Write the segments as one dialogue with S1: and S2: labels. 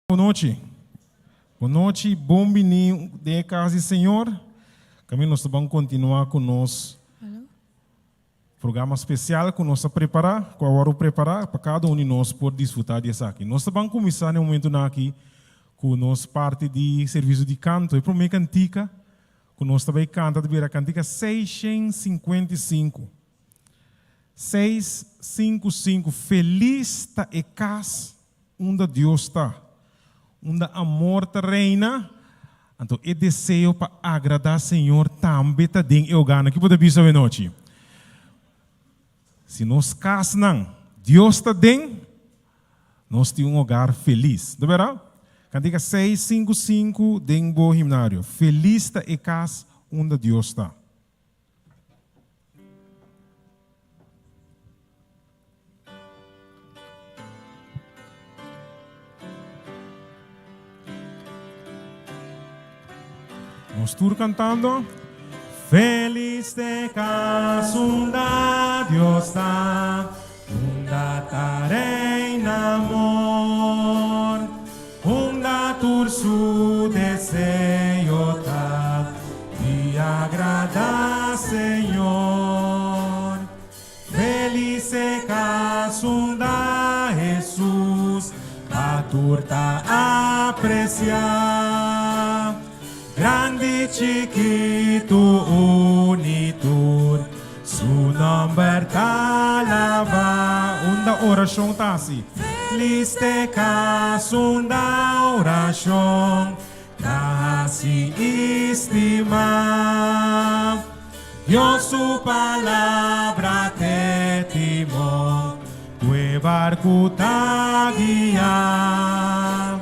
S1: Boa noite. Boa noite, bom menino de casa, Senhor. Também nós vamos continuar com o nosso programa especial que nós preparar, com a hora preparar para cada um de nós poder desfrutar disso aqui. Nós vamos começar no momento aqui com nossa parte de serviço de canto. E para mim cantica, que nós também canta a cantica 655. 655. Feliz está a casa onde Deus está. Onde amor te reina, então é desejo para agradar o Senhor também está dentro eu gana. Que pode ver noite. Se nós casa não, Deus está dentro, nós temos um lugar feliz, de verdade? Cantiga 655 dentro do himnário. Feliz está a casa onde Deus está. Nós estamos cantando. Feliz de casa onde Deus está, onde te reina amor, onde tu su desejo está, de agradar Senhor. Feliz de casa onde Jesus a turta apreciar. Grande, chiquito, unitur, su nombre talava. Unda oração tá assim. Feliz te casa, unda oração, tá se estima. Dios su palabra te timó, tu barco ta guía.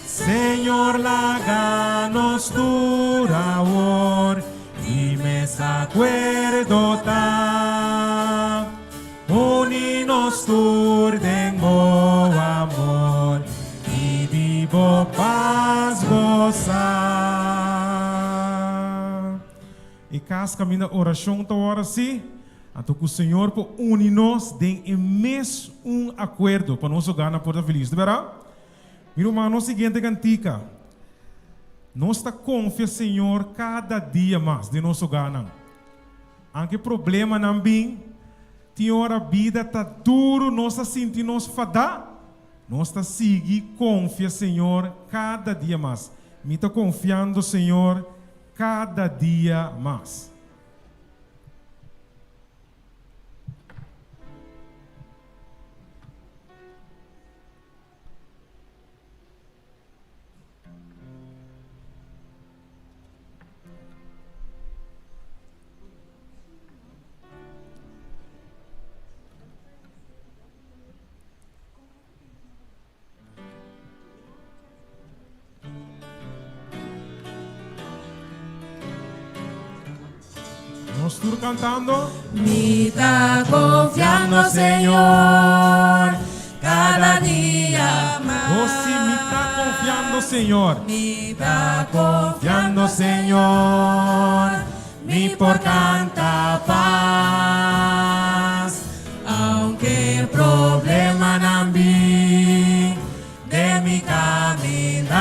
S1: Señor, láganos tu labor y me acuerdo ta. Uninos tu tengo amor y vivo paz gozar. E cas camina oração ta hora sim. Então que o Senhor por uninos den em mes acordo para nós ganhar por feliz, de verdade? Meu irmão, seguinte cantica. Nós está confia, Senhor, cada dia mais de nosso ganho. Anque problema não vem, tem hora a vida está duro, nós está sentindo nos fadar. Nós está seguir, confia, Senhor, cada dia mais. Me está confiando, Senhor, cada dia mais. Nós estamos cantando.
S2: Me está confiando, Senhor, cada dia mais.
S1: Você me está confiando, Senhor.
S2: Me está confiando, Senhor, me por canta paz. Aunque problema não vi de mi caminar,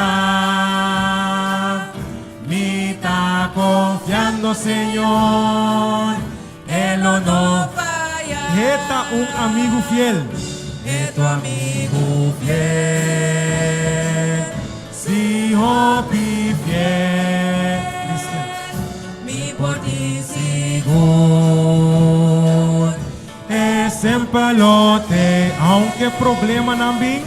S2: me está confiando, Senhor, Él no falla.
S1: Reta amigo fiel.
S2: É tu amigo fiel,
S1: Si hopi fiel.
S2: mi por ti seguro.
S1: É sempre lote, aunque problema não vem.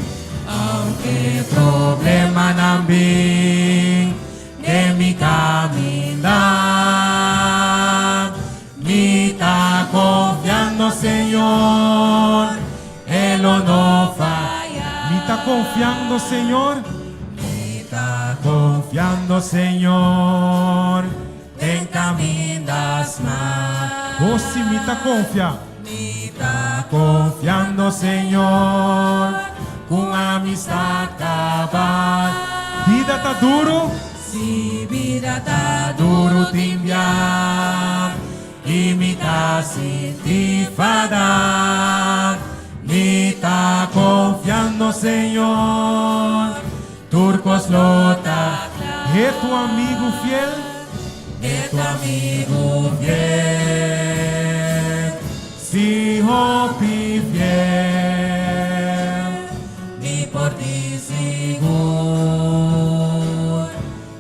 S2: Aunque problema não vem de mi caminar, me está confiando, Senhor, Él no falla.
S1: Me está confiando, Senhor.
S2: Me está
S1: Confiando, Senhor.
S2: en caminas más.
S1: Você me está confiando.
S2: Me está
S1: Confiando, Senhor. Com amistad cabal. Vida tá duro.
S2: si vida está duro te enviar y me está sin ti fadar. Me está confiando, Senhor, tu lota
S1: É tu amigo fiel,
S2: é tu amigo fiel.
S1: se hopi fiel.
S2: Mi por ti seguro.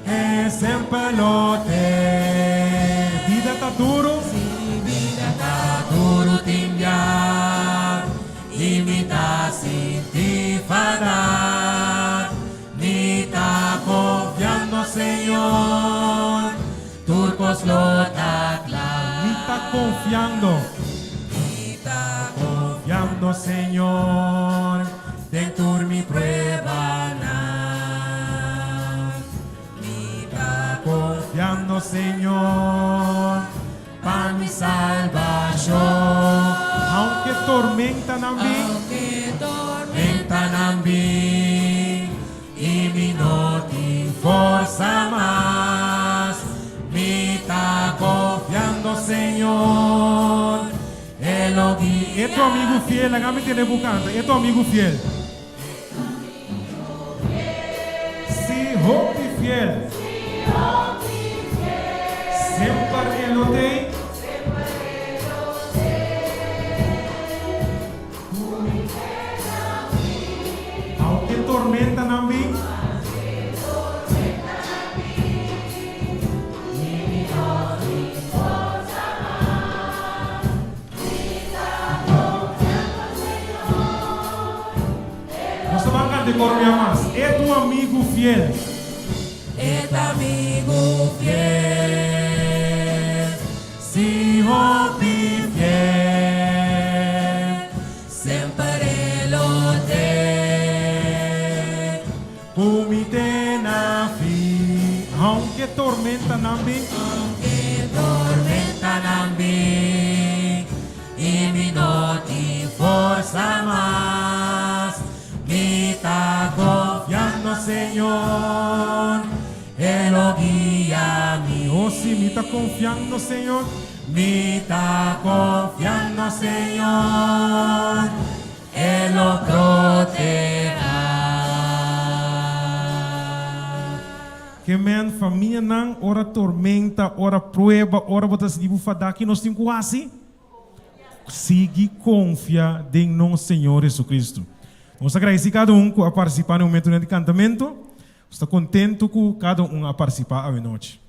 S1: É sempre lote. Vida tá duro,
S2: Si vida tá duro timbiar, imita sin ti fadar. Ni ta confiando Señor, turcos lota
S1: me tá confiando. Confiando, Señor,
S2: dentro mi prueba na.
S1: confiando, Señor,
S2: Pa mi salvación,
S1: aunque tormenta na mí,
S2: aunque tormenta nambi, y mi no ti forza más, mi ta
S1: confiando, Señor.
S2: elogi
S1: É tu amigo fiel, a me tiene buscando, é tu amigo fiel. Se hope fiel, sempre ele tem. Aunque tormenta na mí, nós estamos cantando de cor mais. É tu amigo fiel.
S2: es amigo fiel,
S1: Se hope fiel,
S2: siempre lo te,
S1: umite na fi, aunque tormenta na mí,
S2: que tormenta nambi, y mi no ti forza más, mi ta
S1: confiando, Señor.
S2: Él lo guía mi,
S1: Oh, si me está confiando, Señor.
S2: mi ta confiando Señor, Él lo protegerá.
S1: Que men família não, ora tormenta, ora prueba, ora botas de bufada que nós temos quase. Sigue confia em nosso Senhor Jesus Cristo. Vamos agradecer cada um que a participar no momento de cantamento. Estou contente com cada um a participar à noite.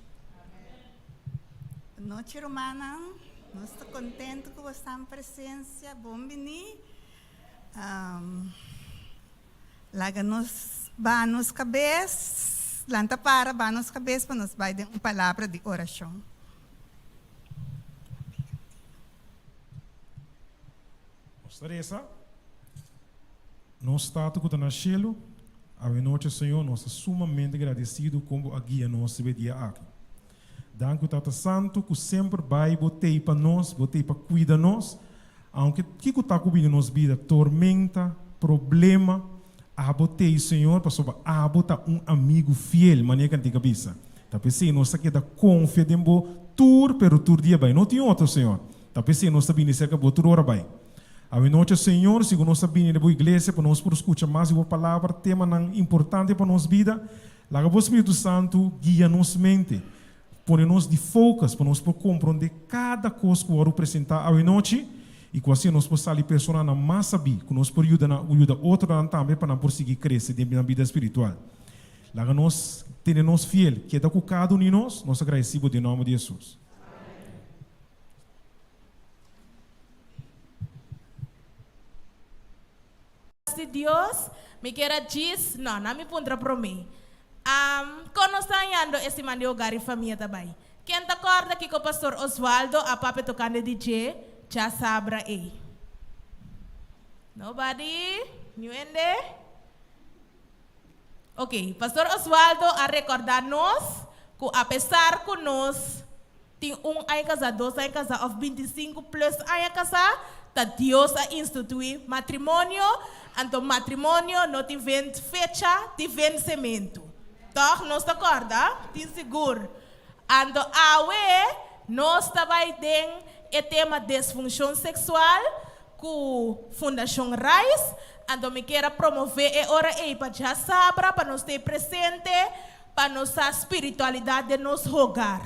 S3: Noite, Romana. Nós estamos contentes com a sua presença. Bom venir. Laga-nos, nos cabeças. Lanta para, nos cabeças, para nos vai dar uma palavra de oração.
S1: Teresa, nós estamos com o Nachelo. A noite, Senhor, nós estamos sumamente agradecidos como a guia nossa dia aqui. Danke, Tata Santo, que sempre vai botei para nós, botei para cuidar de nós. Aunque que está cobrindo nossa vida, tormenta, problema, a botei, Senhor, para sobre a botar amigo fiel, maneira que a gente cabeça. Tá pensando, nós aqui da confia de bo tur, pero tur dia vai. Não tem outro, Senhor. Tá pensando, nós sabemos que acabou tur hora vai. A noite, Senhor, se nós sabemos de boa igreja, para nós por escutar mais uma palavra, tema importante para nossa vida, lá o Espírito Santo guia nossa mente, põe-nos de focus, para nós compreender cada coisa que eu apresentar a noite, e que assim nós possamos sair pessoa na massa bi, que nós podemos ajudar outra também para não conseguir crescer na vida espiritual. Lá nós temos fiel, que é da cada um de nós agradecemos em nome de Jesus.
S4: De Dios, me queda diz, não me pondrá para mim. Quando nós estamos indo esse maneiro gari família também. Quem está acorda aqui com o pastor Osvaldo, a papai tocando DJ, já sabra aí. Nobody? New ende? Ok, pastor Osvaldo a recordar-nos que apesar que nós tem ano casado, 2 anos casado, ou 25 plus anos casado, que Deus a instituir matrimônio, então matrimônio não tem fecha de vencimento. Então, nós está acorda? Tem seguro. Então, nós também tem o tema disfunção sexual com Fundação Rise, Ando me quiera promover e ora e para já sabra para nos ter presente para nossa espiritualidade de nos hogar.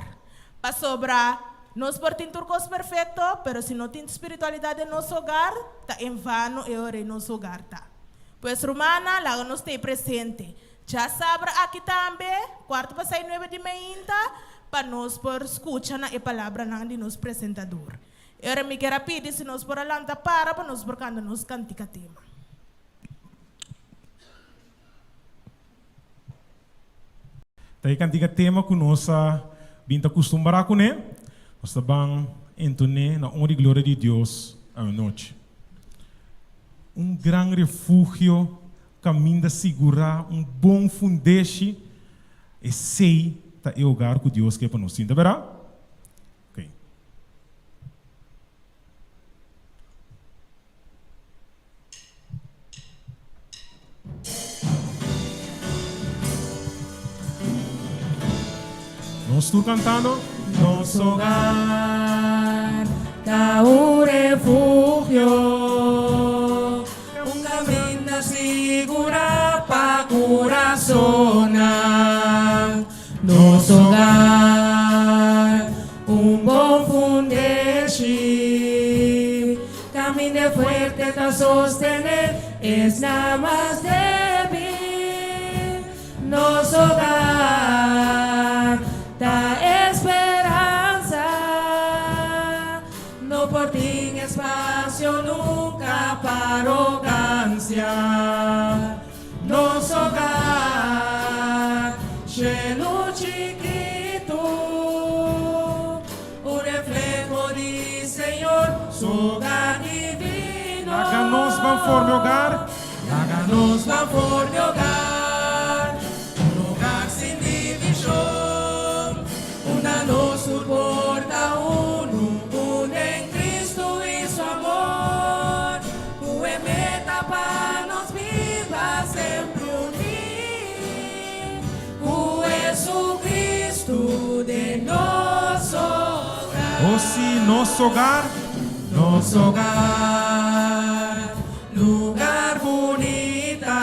S4: Para sobra nos por turcos perfeito, pero se não tem espiritualidade de nos hogar, tá em vano e ora nos hogar tá. Pues Romana, lá nos ter presente. Já sabra aqui também, quarto para 9 de manhã, para nos por escutar na palavra de nos presentador. Ora me quero pedir se nos por alanta para nos por quando nos cantica tema.
S1: Tayo cantiga tema que nós binta acostumbar com né, nós também entonar na honra e glória de Deus a noite. Grande refúgio, caminho de segurar, bom fundeixe, e sei tá é o lugar que Deus quer para nós, sim, tá verá? Ok. Nós estamos cantando nosso
S2: Hogar da refugio, caminho segura para coração. Nosso hogar, bom fundeixe, caminho fuerte para sostener, es nada más débil. Nosso hogar da esperanza, no por ti espacio nunca para arrogancia. Nosso hogar, lleno chiquito, un reflejo de Señor, su hogar divino.
S1: Háganos van por mi hogar,
S2: Háganos van por mi hogar, un hogar sin división. Una nos soporta uno en Cristo y su amor. Fue meta para nos viva siempre unir. Jesucristo de nosso hogar.
S1: oh sim, nosso hogar,
S2: Nosso hogar, lugar bonita,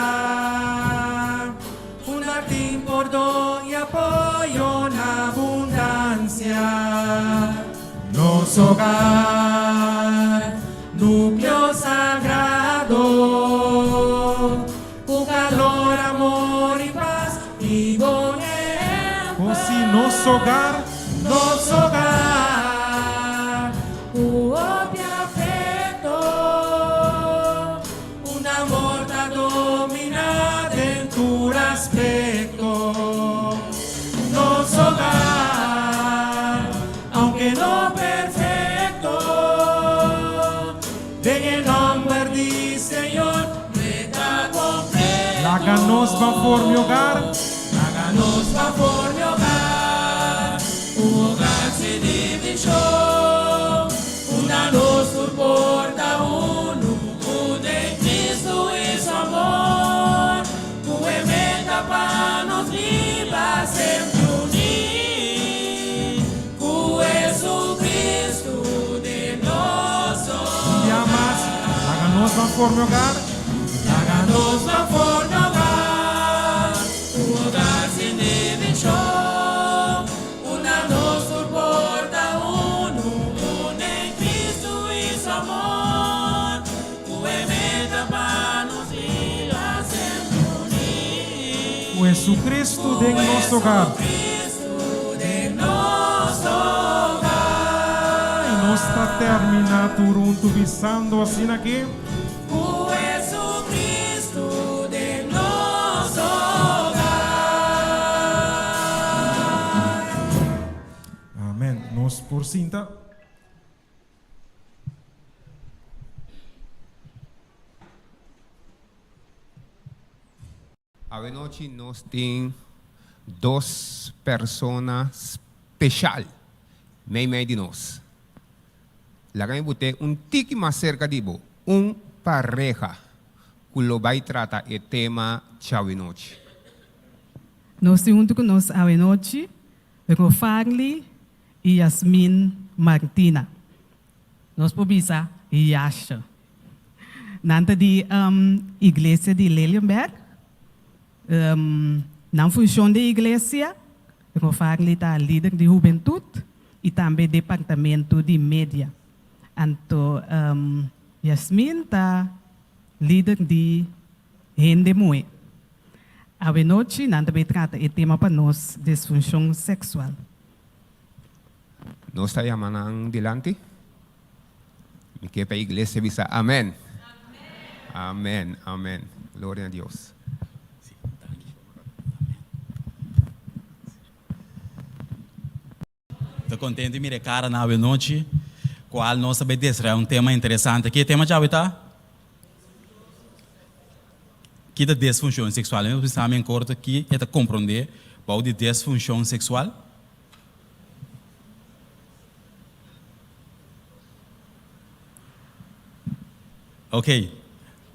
S2: un jardín por don y apoyo en abundancia. Nosso hogar, núcleo sagrado, con calor, amor y paz y buen
S1: oh sim, nosso hogar,
S2: Nosso hogar, obra afeto, un amor da dominada en tu aspecto. Nosso hogar, aunque no perfecto, en el nombre del Señor, meta completo.
S1: háganos van por mi hogar,
S2: Háganos favor mi hogar, un hogar sin división, una nos soporta uno en Cristo y su amor, fue meta para nos viva siempre unir, Jesucristo de nosotros.
S1: e amas, háganos van por mi hogar,
S2: Háganos favor mi hogar, un hogar sin división, una nos soporta uno en Cristo y su amor, fue meta para nos viva siempre unir.
S1: o Jesucristo de nosso hogar,
S2: Cristo de nosso hogar,
S1: e nós está terminando turunto visando assim aqui,
S2: o Jesucristo de nosso hogar.
S1: amém, nós por cinta,
S5: Hoy noche nos tienen dos personas especial, meio de nós. La que boté tiki más cerca de vos, pareja, que lo vai tratar el tema chau noche.
S6: Nós junto com nós à noite, Rofagli e Yasmin Martina. Nós pobisa e Yasha. nanta di igreja de Lelienberg. Na função da igreja, eu falo tá líder de juventude e também departamento de mídia. Então, Yasmin tá líder de Rendemue. A noite, nanta be trata o tema para nós, disfunção sexual.
S5: Nós tayo manang dilante. Mikir pa iglesia bisa. Amen. Amen. Amen. Gloria a Dios.
S2: Estou contente de me recar na noite, qual nós sabemos é um tema interessante. Que tema já está? Que da disfunção sexual. Eu pensava em corto que é compreender o de disfunção sexual. Ok.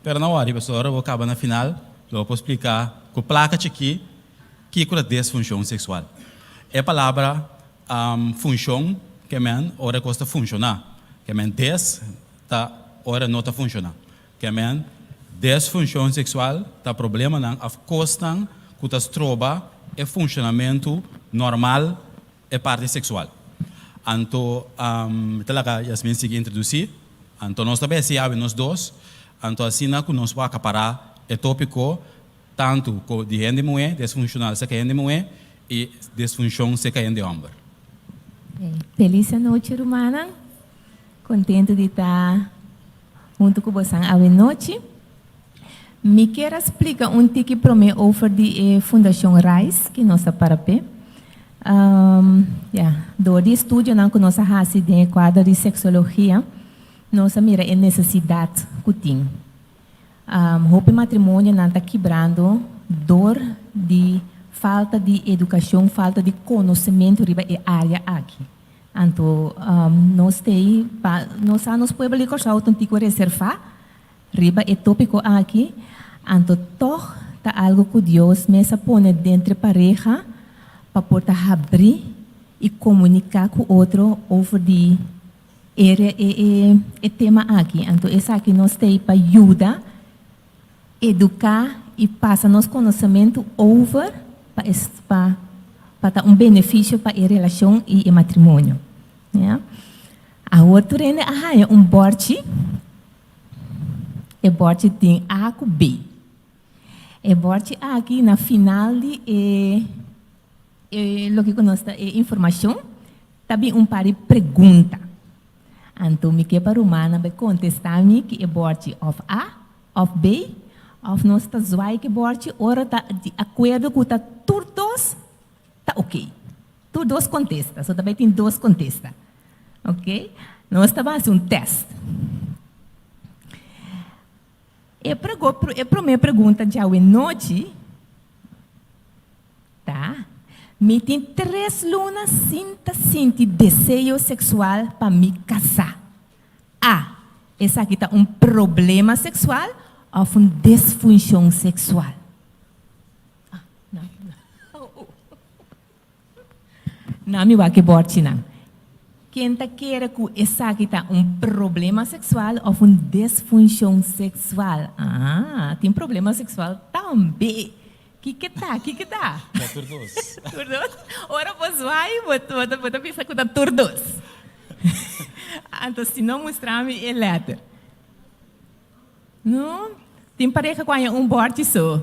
S2: Pero na hora, professora, eu vou acabar na final. Eu vou explicar com a placa aqui que é a disfunção sexual. É a palavra função que men ora costa funcionar. Que men des tá ora não tá funcionar. Que men disfunção sexual tá problema não a costa que tá troba é funcionamento normal é parte sexual. Anto talaga Yasmin sigue introduzir. Anto nós também se abre nós dois. Anto assim que nós vamos acaparar é tópico tanto de gente mulher disfuncional se que gente mulher e disfunção se que gente homem.
S7: Feliz noite, Romana. Contente de estar junto com você a noite. Me quero explicar tique para mim over de Fundação RISE, que nós para pé. Do de estudo não que nós fazemos de quadro de sexologia, nós mira a necessidade que tem. O matrimônio não está quebrando dor de falta de educação, falta de conhecimento riba e área aqui. Então, nós temos, nós podemos ligar um tico reserva, riba e tópico aqui. Então, toch tá algo que Deus me põe dentro da pareja para poder abrir e comunicar com o outro over de tema aqui. Então, esse aqui nós temos para ajudar, educar e passar nosso conhecimento over para dar benefício para a relação e o matrimônio. Yeah. A outra é borte. E borte tem A com B. E borte aqui na final de lo que nós informação, também par de pergunta. Então, me que para humana vai contestar-me que é borte of A, of B, of nós está zoai que borte, ora está de acordo com tá todos, tá ok. Todos contesta, só também tem dois contesta. Ok? Nós estamos fazendo um teste. A minha pergunta de hoje noite, tá? Me tem 3 lunas sinto desejo sexual para me casar. A, essa aqui está um problema sexual ou uma disfunção sexual? Não me vai que borte não. Quem está querendo que essa aqui está um problema sexual ou uma disfunção sexual? Ah, tem problema sexual também. Que tá?
S2: É turdos.
S7: Turdos? Ora, pois vai, vou pensar que está turdos. Então, se não mostrar-me, é letra. Não? Tem pareja com um borte só.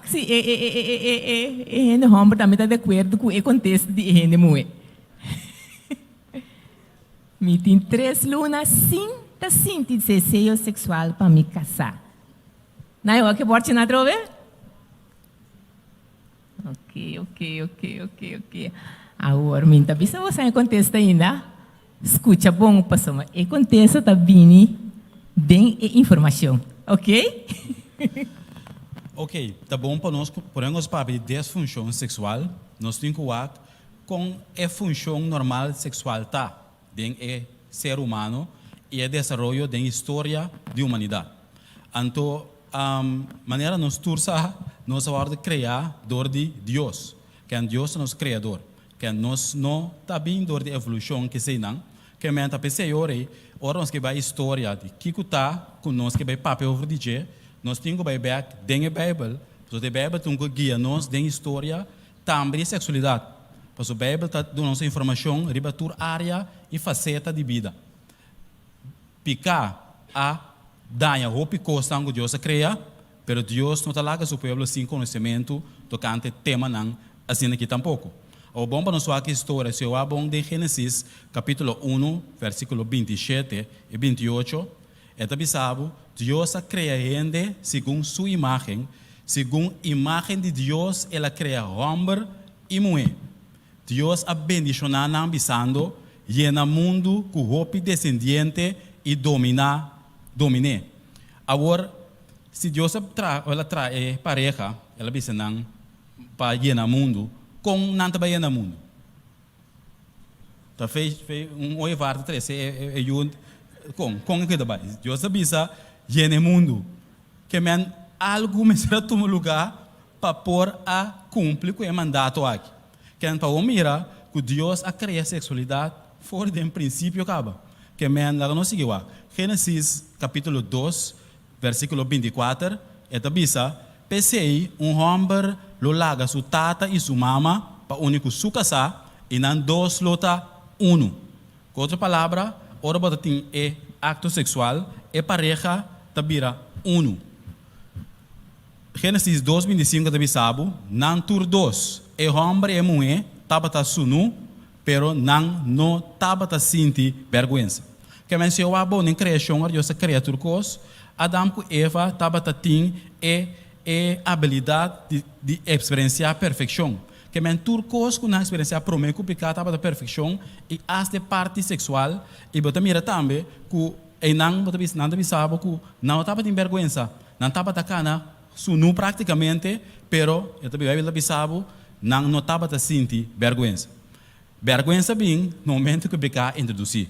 S7: Se é homem também está de acordo com o contexto de gente mulher. Me tem 3 lunas, sinto desejo sexual para me casar. Não é o que borte na trove? Ok. Agora, minha bisa você contesta ainda. Escuta bom, pessoal. E contesta também bem informação, ok?
S2: Ok, tá bom para nós, porém nós para de disfunção sexual, nós temos que ver com a função normal sexual tá, dentro do ser humano e o desenvolvimento da história da humanidade. Então, maneira nós tursa, nós vamos criar dor de Deus, que é Deus nosso criador, que nós não tá bem dor de evolução que sei não, Que menta pensei ora nós que vai história de Kiko tá conosco que vai papel over DJ, nós temos que vai back dentro da Bíblia, porque a Bíblia tem que guiar nós dentro história também sexualidade. Porque a Bíblia está dando nossa informação riba toda área e faceta de vida. Picar a danha roupa costa que Deus cria, pero Deus não está lá com o povo sem conhecimento tocante tema não assim aqui tampouco. O bom para nós aqui história, se eu abro de Gênesis, capítulo 1, versículo 27 e 28, é sabe, Deus cria gente segundo sua imagem, segundo a imagem de Deus, ela cria homem e mulher. Deus a bendicionar na ambição, llena o mundo com roupa descendente e domine. Agora, se Deus ela traz pareja, ela diz não para llenar o mundo, com não trabalha no mundo. Tá fez oi varta três com que trabalha. Deus avisa llena o mundo, que men algo me será tomar lugar para pôr a cumprir com o mandato aqui. Que para o mira que Deus a criar sexualidade fora de princípio acaba. Que men lá não seguiu a Gênesis capítulo 2 versículo 24 é avisa pensei homem lo larga sua tata e sua mama para único su casa e não dois lota uno. Com outra palavra, ora bota tem acto sexual e pareja tabira uno. Gênesis 2:25 tabi sabe, não tur dois e homem e mulher tabata sunu, pero não tabata sinti vergonha. Que men se eu abo nem criação a Deus cria turcos, Adam e Eva tabata tem habilidade de experienciar perfeição. Que men turcos com a experiência prometo picata para perfeição e as de parte sexual e bota mira também que e não bota bis não sabe que não tava tem vergonha, não tava tacana sunu praticamente, pero eu também vai sabe não tava ta sentir vergonha. Vergonha bem no momento que pica introduzir.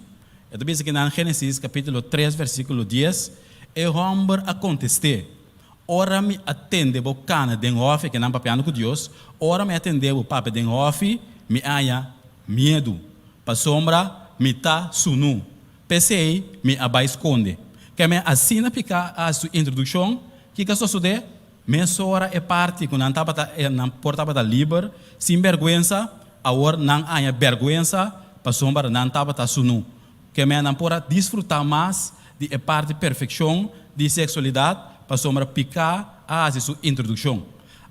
S2: Eu também que na Gênesis capítulo 3 versículo 10 e homem a contestar. Ora me atende o cana den off que não papiando com Deus, ora me atende o papo den off, me haya medo. Pa sombra me tá sunu. Pensei me abai esconde. Que me assina picar a sua introdução, que só sude, me sora é parte que não portava da livre, sem vergonha, agora não há vergonha, pa sombra não tava tá sunu. Que me não pode desfrutar mais de parte de perfeição de sexualidade, para sombra picar a sua introdução.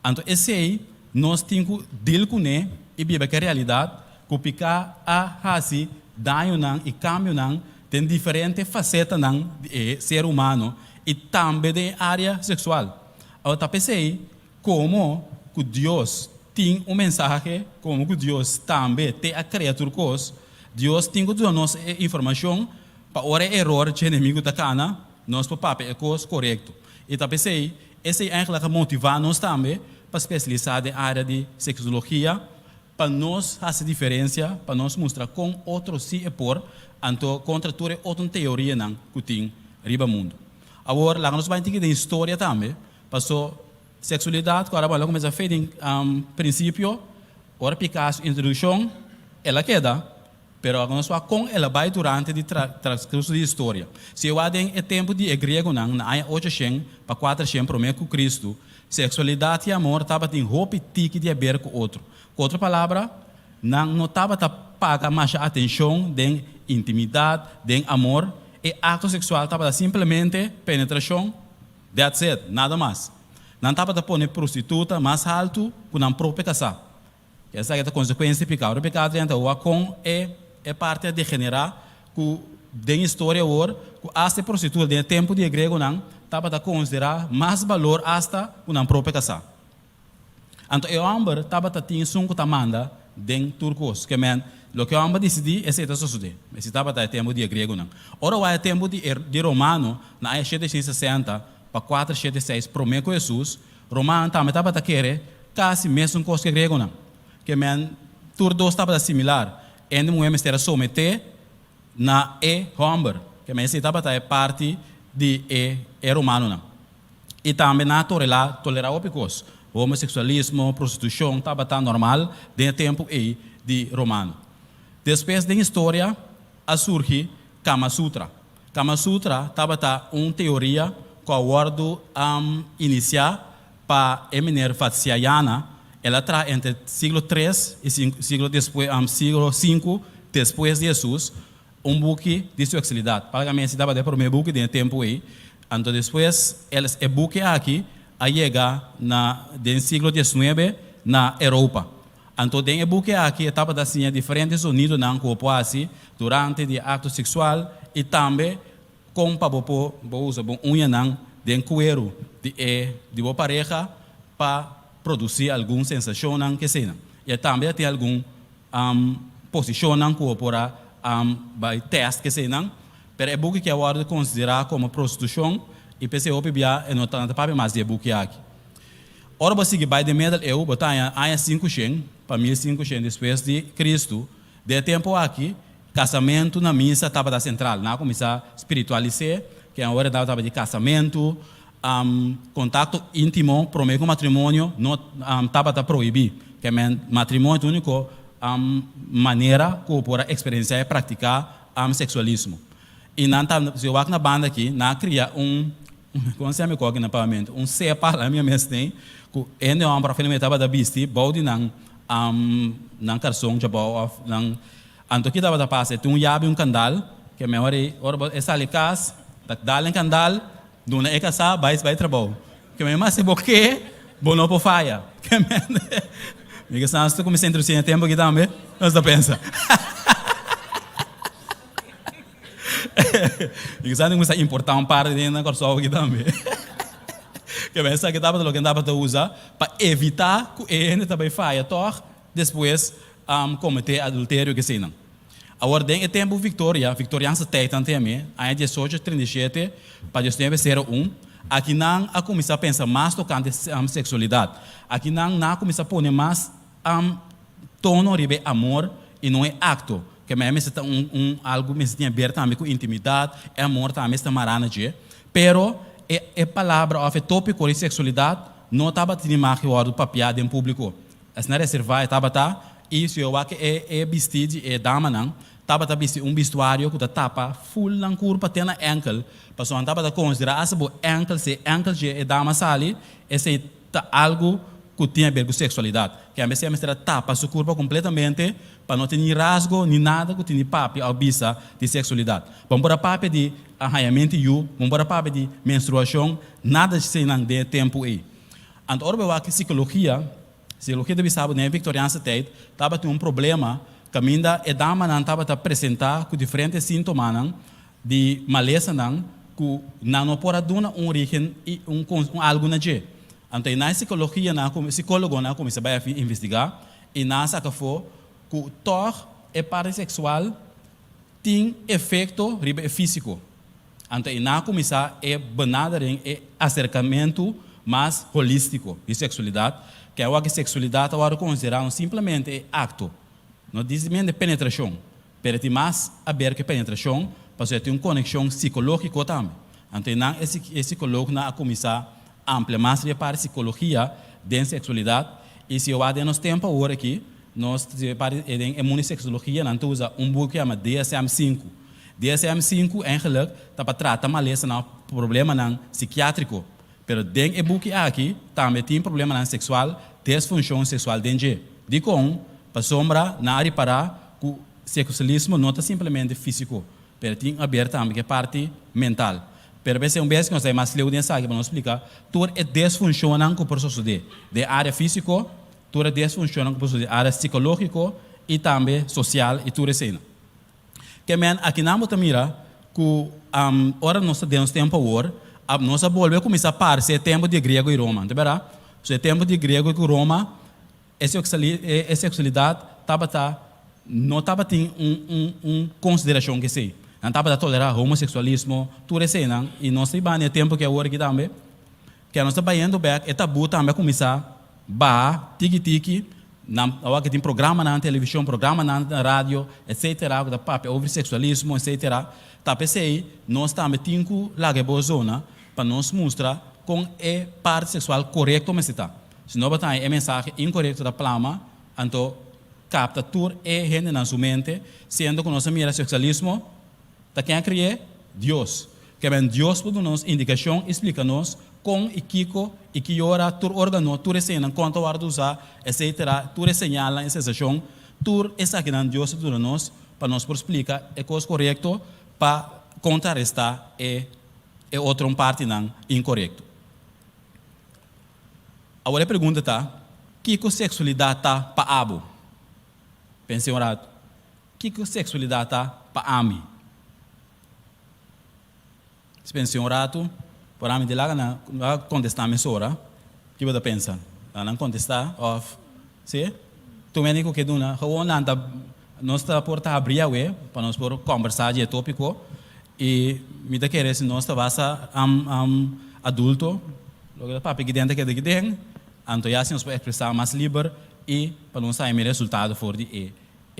S2: Então, esse aí, nós temos que deal com ele e viver que a realidade, que picar a hasi, danho não e cambio não, tem diferentes facetas não de ser humano e também de área sexual. Então, pensei como que Deus tem mensagem, como que Deus também tem a criatura coisa, Deus tem que dar-nos informação para o erro que o inimigo está cana, nós para papel é coisa correto. E tá pensei, esse é eigenlijk motivar nós também para especializar na área de sexologia, para nós fazer diferença, para nós mostrar como outros se por, então contra toda outra teoria não que tem riba mundo. Agora, lá nós vamos ter que ter história também, passou sexualidade, agora vamos começar a fazer em princípio, ora picar a introdução, ela queda. Pero agora nós com ela vai durante o transcurso da história. Se eu adem é tempo de grego não, na 800 para 400 prometo com Cristo, sexualidade e amor estava em roupa tique de haver com outro. Com outra palavra, não estava a pagar mais atenção de intimidade, de amor, e acto sexual estava simplesmente penetração, that's it, nada mais. Não estava a pôr prostituta mais alto que não própria casar. Essa é a consequência do pecado. O pecado então com é parte de generar que tem história hoje que esta prostituta de tempo de grego não estava a considerar mais valor hasta que não própria casar. Então o homem estava a ter um que manda de turcos que men o que o homem decidiu é ser suceder. Mas estava a tempo de grego não. Ora é tempo de romano na 760 para 476 promete Jesus romano também estava a querer quase mesmo coisa que grego não. Que men turcos estava similar. E não é mistério somente na homem, que me estava a parte de romano não. E também na tolerar o pecado, homossexualismo, prostituição, estava tão normal dentro do tempo de romano. Depois da história, a surgir Kama Sutra. Kama Sutra estava uma teoria que a wordo iniciar para Eminer Vatsyayana. Ela traz entre siglo 3 e siglo depois, siglo 5 depois de Jesus, buque de sexualidade. Para mim, se dava de primeiro buque de tempo aí. Então depois, eles é buque aqui a chegar no siglo 19 na Europa. Então, tem buque aqui estava assim diferentes sonidos na corpo assim durante o ato sexual e também com para usar unha não den cuero de boa pareja para produzir alguma sensação não que seja. E também tem algum posição não corpora by test que seja não. Pero é buque que agora considerar como prostituição e pensei opibia e não tanto para mais de buque aqui. Ora você que vai de medal eu botar aí 500 para 1500 depois de Cristo. De tempo aqui casamento na missa estava da central, na começar a espiritualizar, que agora estava de casamento, contato íntimo, prometo matrimônio, não estava proibido, que matrimônio é a única maneira que para experienciar e praticar sexualismo. E não se eu vou na banda aqui, não cria como se chama aqui no parlamento, cepa lá minha mesa tem, que é um profissional estava da bisti, bode não carção já bom, não anto que estava da passe, tem yabe candal, que é melhor ora essa licas, dá candal, dona é casar, vai trabalho. Que é mais se boque, bom não por faia. Que me que santo como centro sem tempo que também, nós da pensa. E que santo como se importar par de na corso aqui também. Que pensa que estava do que andava a usar para evitar que ele também faia, tor depois cometer adultério que se não. A ordem é tempo Victoriana se tem também, aí 1837 para 1901, aqui não a começar a pensar mais tocante sexualidade, aqui não começar a pôr mais tono de amor e não é acto, que mesmo está algo que se tem a ver também com intimidade, é amor também está marana de, pero é palavra ou é tópico de sexualidade não estava tendo mais que o ordem papiado em público, as não reservar estava e se eu acho que é vestido é dama não estava vestido vestuário que tapa full na curva até na ankle para só estava considerar essa ankle se ankle é dama sali esse algo que tinha a ver com sexualidade que a mesma mistura tapa sua curva completamente para não ter nem rasgo nem nada que tenha papi ou bisa de sexualidade vamos para papi de arranhamento vamos para papi de menstruação nada de ser não de tempo aí então ora eu acho que psicologia deve saber, né, Victoriana State, estava tendo problema, que ainda a dama não estava apresentar com diferentes sintomas de maleza que não pode dar origem e algo na gente. Então, na psicologia, como psicólogo, começa a investigar e na saca for que o tor é parte sexual tem efeito físico. Então, na começa a banada em acercamento mais holístico de sexualidade. Que é a sexualidade agora considerada simplesmente acto. Não diz nem de penetração, mas tem mais a ver com penetração, porque tem uma conexão psicológica também. Então, esse psicólogo a começar a ampliar mais a parte de psicologia da sexualidade. E se eu há nos tempos agora aqui, nós em imunossexologia, nós usa book que chama DSM-5. DSM-5, eigenlijk, está para tratar maleza, não problema psiquiátrico. Pero dentro do book aqui também tem problema sexual, disfunção sexual dentro. De com, para sombra, na área para o sexualismo não é simplesmente físico, pero tem aberto também a parte mental. Pero se vez que nós temos mais leu dentro aqui para nos explicar, tudo é disfuncionando com o processo de área físico, tudo é disfuncionando com o processo de área psicológico e também social e tudo isso. Que men aqui não vou mira que ora nós temos tempo agora nós volvemos a começar a parecer tempo de grego e Roma, tá verdade? Se tempo de grego e Roma, a sexualidade não estava tendo consideração que sei, não estava tolerar homossexualismo, tudo isso não. E nós estamos no tempo que é agora aqui também, que nós estamos indo back, é tabu também começar tiki que tem programa na televisão, programa na rádio, etc. Da papo over sexualismo, etc. Tá pensei, nós também temos lá que boa zona para nos mostrar com é parte sexual correto mas está. Se não botar é mensagem incorreto da plama, então capta tur e gente na sua mente, sendo que nós mira sexualismo, tá quem cria? Deus. Que bem Deus por nos indicação, explica-nos com e kiko e que ora tur órgano, tur escena, quanto hora usar, etc. Tur señala em sensação, tur essa que não Deus por nós, para nos explicar é coisa correto, para contrarrestar é outra parte não incorreto. Agora a pergunta tá, que sexualidade tá para abo? Pensei um rato, que sexualidade tá para ami? Se pensei um rato, por ami de lá não contestar a mesora, que você pensa? Não contestar, off, sim? Tu me diz que duna, nós está por abrir a web para nós por conversar de tópico e me dá querer se nós está basta adulto, logo papi que dentro que dentro, então já se nós pode expressar mais livre e para nós sair melhor resultado for de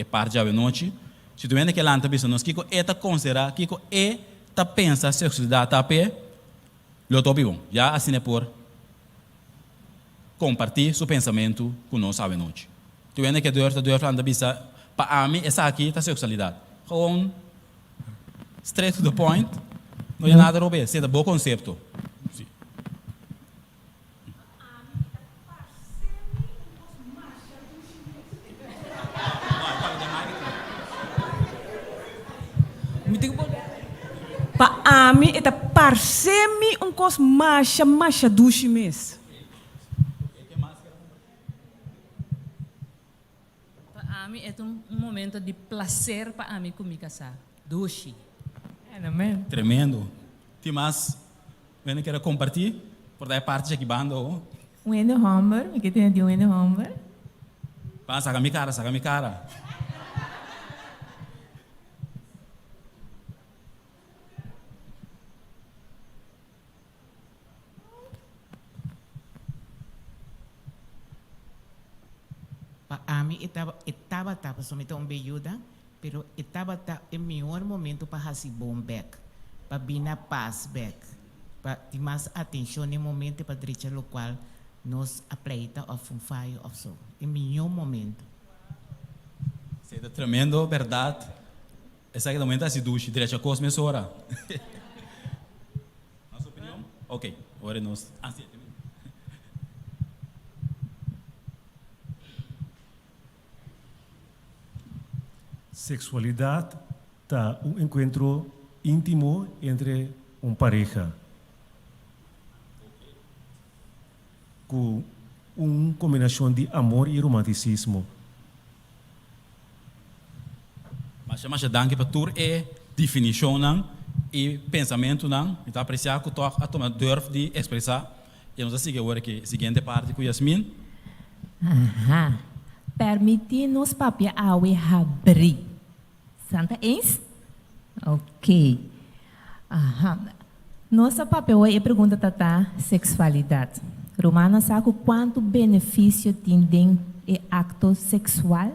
S2: parte da noite. Se tu vê que lá está nós que tá considerar que tá pensa sexualidade tá pé, lo topi bom, já assim é por compartilhar seu pensamento com nós a noite. Tu vê que doer falando bisa para mim essa aqui tá sexualidade. Gewoon straight to the point, não é nada roubé, é um bom conceito.
S8: Pa ami eta parsemi cos masha dushi mes.
S9: Para mim é um momento de prazer para mim comigo essa dushi.
S2: Tremendo. Tem mais, vendo que era compartilhar, por dar parte aqui bando.
S7: Wende Humber, que tem de Wende Humber.
S2: Saca minha cara.
S10: A mim estava somente bejuda, pero estava o melhor momento para fazer bom back, para vir na paz back, para ter mais atenção no momento para direita o qual nós apreita ou funfaio ou so. É o melhor momento.
S2: É tremendo, verdade. Essa aqui momento se duche, direita com as mesora. Nossa opinião? Ok, agora nós.
S11: Sexualidade está encontro íntimo entre pareja com combinação de amor e romanticismo.
S2: Mas danke para tur definição não e pensamento não, então apreciar que toque a tomar durf de expressar. E nós seguir agora que seguinte parte com Yasmin.
S7: Aha. Permitir-nos papia awe abrir. Santa eens? Ok. Aha. Nossa papel é pergunta tata sexualidade. Romana sabe quanto benefício tem o acto sexual?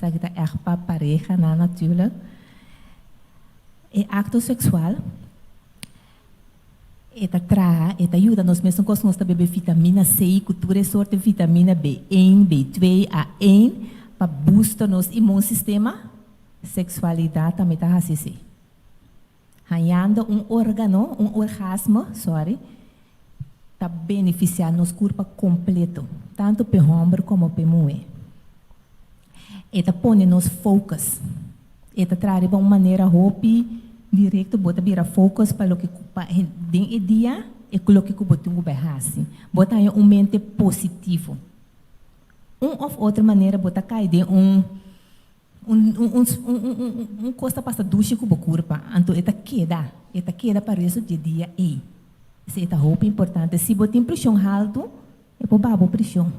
S7: Sabe que é para pareja, na natureza. O acto sexual ajuda nós mesmos quando nós beber vitamina C, cultura sorte vitamina B1, B2, A1 para booster nosso imunsistema. Sexualidade também está assim. Ganhando orgasmo, está beneficiando nosso corpo completo, tanto para o homem como para a mulher. Está pondo nos focus. Está trazendo uma maneira hopi direto, bota vira focus para o que den dia e coloque que botar um berrasse. Bota aí mente positivo. Ou outra maneira bota cair de costa passa duche com o corpo, então eta queda para isso de dia e se eta roupa importante se botar pressão alto é por babo pressão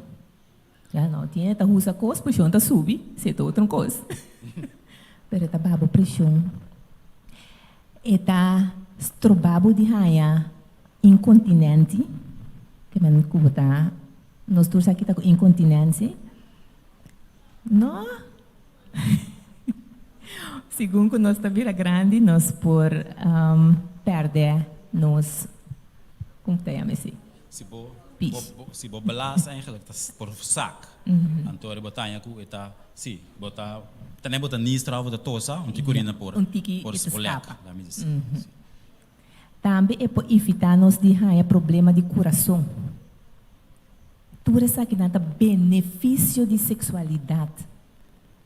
S7: já não tinha eta usa coisa pressão tá sube se tá outra coisa pero eta babo pressão eta strobabo de raia incontinente que man cuba nós todos aqui tá com incontinência não. Segundo nós está vira grande, nós por perder nos como tem a mesi.
S2: Se bo
S7: Pis.
S2: Si bo belas eigenlijk por sak. Antore botanya ku eta si bota tane bota nistra bota tosa un tikurina por
S7: tiki
S2: por
S7: ita
S2: svolek.
S7: escapa.
S2: La mi dice.
S7: Também é para evitar nos de problema de coração. Tudo isso aqui dá benefício de sexualidade.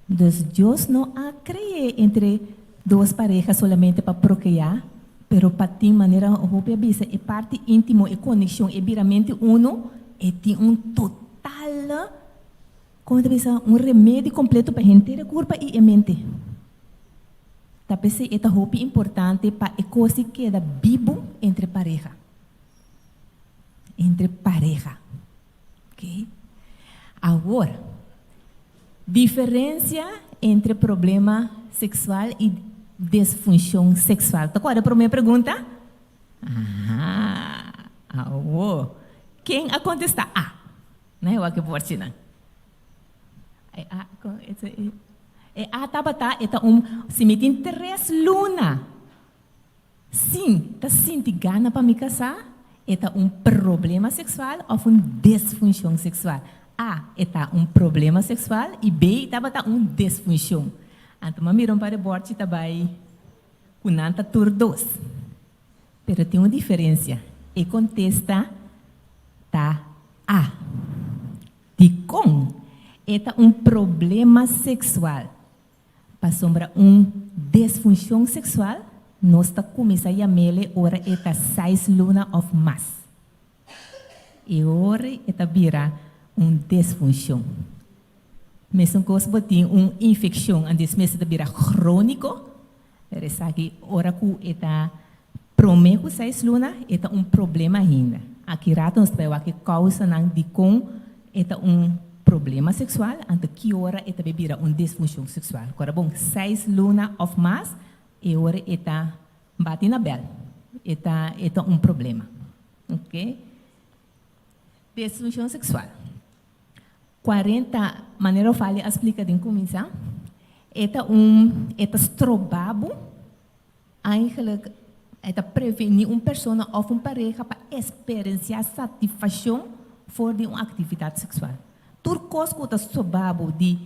S7: Então, Deus não a criou entre duas parejas solamente para procriar, pero para ter maneira roupa bisa é parte íntimo, é conexão, é viramente uno, é tem total, como deve ser, remédio completo para a inteira corpo e a mente. Tapi é roupa importante para a coisa que queda vivo entre pareja. Entre pareja. Ok? Agora, diferença entre problema sexual e disfunção sexual. Tá qual é a primeira pergunta? Quem a contestar? Né? O que pode ser? Tabata, se me tem 3 luna. Sim, tá sentindo gana para me casar? É problema sexual ou disfunção sexual? A, é problema sexual e B, é disfunção. Então, mamiram para o borte também com nanta tur 2. Pero tem uma diferença. E contesta tá A. De com é problema sexual. Para sombra disfunção sexual, nós está começando a mele ora é 6 luna of mais. E ora é vira disfunção. Mesmo que você tem infecção, antes mesmo vira crônico, é aqui ora que é promego 6 luna é problema ainda. Aqui rato nós vai que causa de com é problema sexual, então que hora é vira disfunção sexual. Agora bom, 6 luna of mais e ora é bate na bel, é problema, ok? Disfunção sexual. 40 maneira falha explica de começar. É estrobabo, eigenlijk prevenir pessoa ou pareja para experienciar satisfação por uma atividade sexual. Turcos que estrobabo de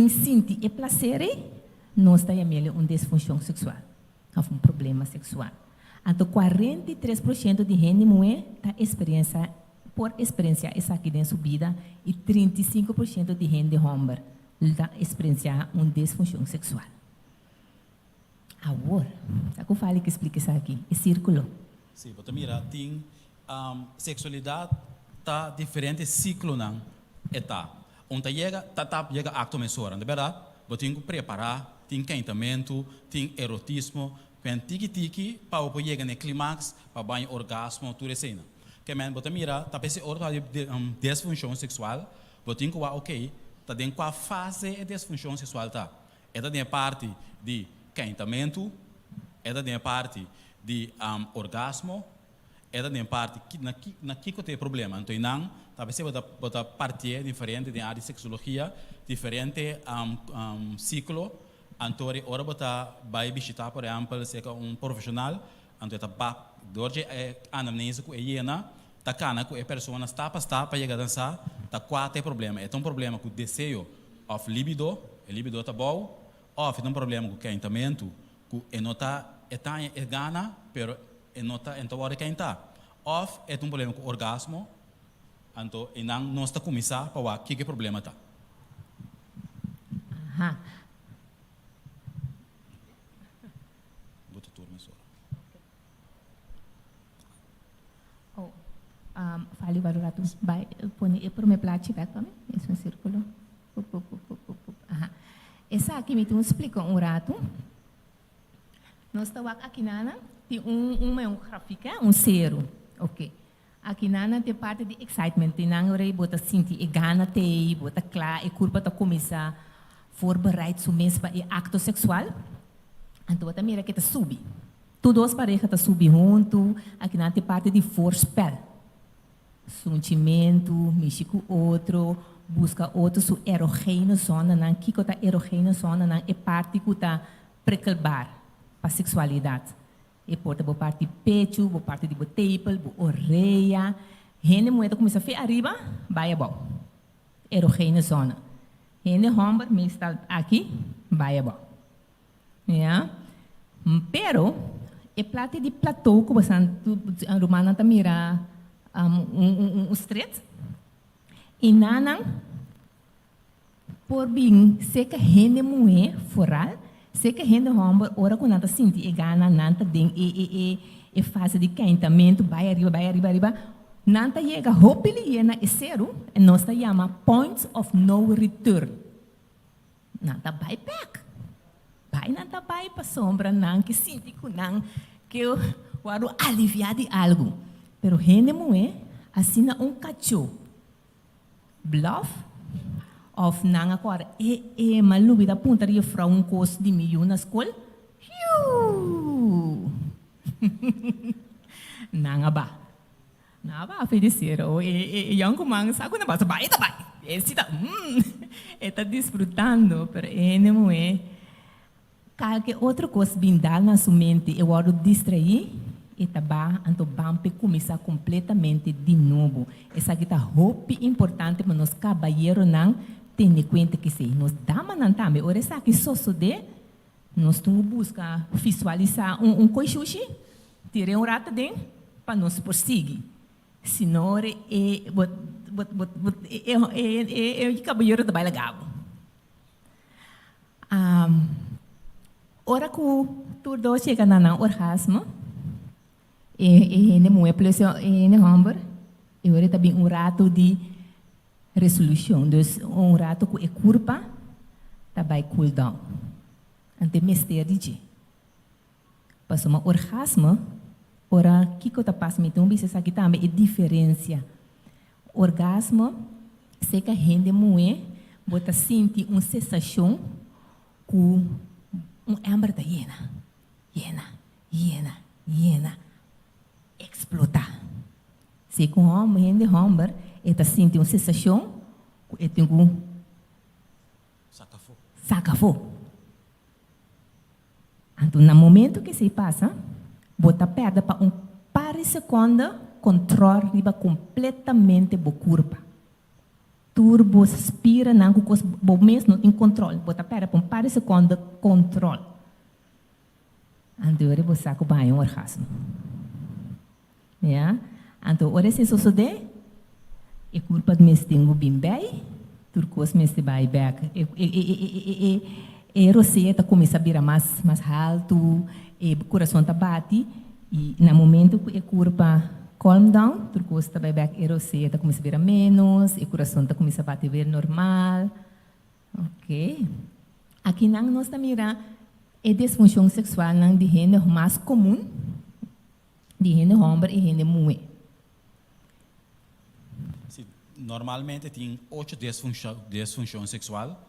S7: sentir e prazer, não está a disfunção sexual, ou problema sexual. Então, 43% de gente mulher está por experiência essa aqui dentro da vida e 35% de gente homem está experienciar disfunção sexual. Agora, eu falo que explica isso aqui, é círculo.
S2: Sim, você mira, tem sexualidade tá diferente ciclo não eta. Onde chega acto mensura, não é verdade? Você tem que preparar, tem quentamento, tem erotismo, tem tiki para o chegar no clímax, para banho orgasmo, tudo isso. Que men bota mira, tá pensando outra disfunção sexual, botin que ok, tá dentro qual fase é disfunção sexual tá? É da parte de quentamento, é da parte de orgasmo, é da parte que na que tem problema. Então não, tá pensando bota parte diferente de área de sexologia, diferente ciclo. Então ora bota vai visitar por exemplo se profissional, então tá dorje anamnese com hiena, tá cana com a pessoa está para chegar a dançar, tá quatro problema. É problema com o desejo of libido, libido tá bom, ou é problema com o quentamento, com enota é gana, pero enota então hora quem tá. Ou é problema com o orgasmo, então não está começar para que problema tá.
S7: Aha. Fale baru rato, vai, põe por me plate back para mim, esse é um círculo. Essa aqui me explica rato. Nós estamos aqui nana, tem um gráfico, zero, ok. Aqui nana tem parte de excitement, tem nana ora bota sentir, gana tem, bota claro, curva tá começar voorbereid so mês para o acto sexual. Então bota mira que tá subi. Todos os parejas tá subi junto, aqui nana tem parte de forspel. Sentimento, mexe com outro, busca outro, su erogênio zona, não que tá erogênio zona, não é parte que tá precalbar para sexualidade. E porta boa parte de pecho, boa parte de boa tepel, boa orelha, Gente moeda começa a fer arriba, vai abaixo. Erogene zona. Gente hombre meestal aqui, vai abaixo. Yeah? Pero, e plate de platô que você a romana tá mira street. E nanang por bem seca gente moe foral, seca gente hombre ora com nada senti e gana nanta den e fase de caentamento, vai arriba. Nanta chega hopili na e zero e nós tá chama points of no return. Nanta vai back. Vai nanta vai para sombra nan que sinti com nan que eu waro aliviar de algo. Pero gente moe assina cachorro. Bluff of nang agora malubi da punta de fra cos de milhão na escola. Nang ba. Naba oferecer yang kumang sa ko na ba sabay. Está desfrutando, pero não é qualquer outra coisa bindal na sua mente, eu vou distrair e taba anto bampe começar completamente de novo. Essa aqui tá hope importante para nós cabalheiro não ter conta que se nós dama não também, ora essa aqui só de nós temos buscar visualizar coisushi, tirar rata dentro para nós prosseguir. Senhor, cabalheiro da baila gabo. Ora que o turdo chega na orgasmo, não é plus homem, e ora também rato de resolução, então rato que é curva, também cool down, ante mistério de, passou uma orgasmo. Ora, o que está passando? Então, isso aqui também é diferença. Orgasmo, se que a gente mulher, bota sentir uma sensação com hambre da hiena, explotar. Se com homem, homem, está sentindo uma sensação, tem um saca fogo. Então, no momento que se passa, bota perda para par de segundo, controle riba completamente bo curva. Turbo respira não com os bomes não tem controle. Bota perda para par de segundo, controle. Então, você sabe que vai orgasmo. Yeah? Então, ora se isso de, e curva de mês tenho bem bem, turcos mês de vai back. E roseta começa a virar mais alto. E o coração está bate e no momento que a curva calm down, o coração está back, a roseta começa a virar menos, e o coração está começa a bater normal, ok? Aqui nós estamos mirando a disfunção sexual de gente mais comum, de gente homem e gente mulher.
S2: Normalmente tem 8 disfunções sexual,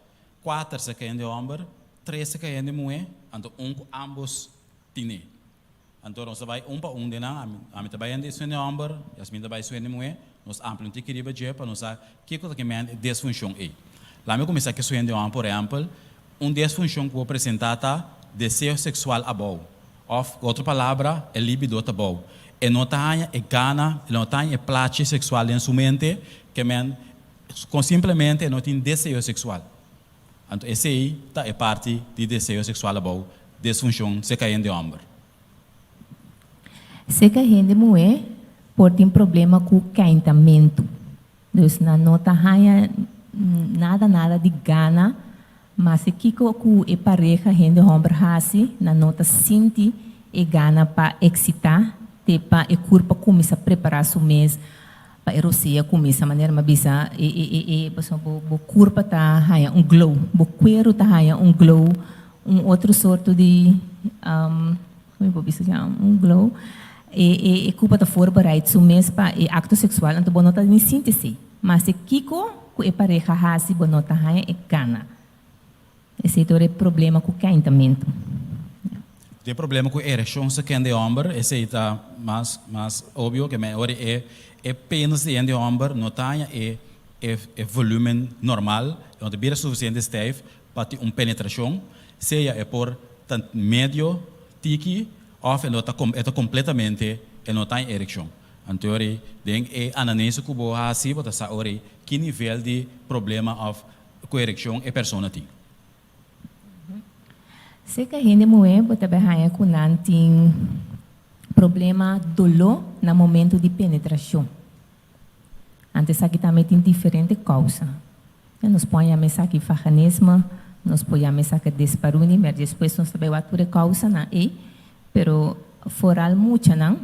S2: 4 se caem de homem, 3 se caem de mulher, então ambos tine. Então nós vai para de nang, a mim também é isso de homem, Yasmin também é isso de mulher, nós amplamente queria dizer para nós que coisa que é disfunção é. Lá me começar que isso de homem, por exemplo, disfunção que vou apresentar tá desejo sexual abau, ou outra palavra é libido abau. E não tem gana, não tem prazer sexual em sua mente, que men simplesmente não tem desejo sexual. Então esse aí tá é parte de desejo sexual abau. Disfunção se cai de homem.
S7: Se cai de mulher, pode ter problema com o caentamento. Então, não está nada de gana, mas se que a pareja de homem assim, não está sente e gana para excitar, para a corpo começa a preparar o mês, para a roceia começa a maneira mais bisa, o corpo está glow, o cuero está glow, outro sorto de como vou dizer glow e culpa da forbereid so mês para acto sexual então bonota nem síntese mas se kiko com a pareja hasi bonota é gana esse é o problema com o caentamento.
S2: Tem problema com a ereção se quem de homem esse está mais óbvio que me ora é pênis de homem não tem é volume normal onde bira suficiente steve para ter penetração seja é por tanto médio tiki ou não está completamente não tem ereção. Antori, den ananese kubo hasi, bota sa ori, que nível de problema of correção e persona tem.
S7: Se que a gente moe, bota behaya com nanting problema dolo no momento de penetração. Antes aqui também tem diferente causa. Nós põemos aqui fajanismo, nós põemos aqui desparuni, mas depois nós sabemos a causa na pero foral muito não.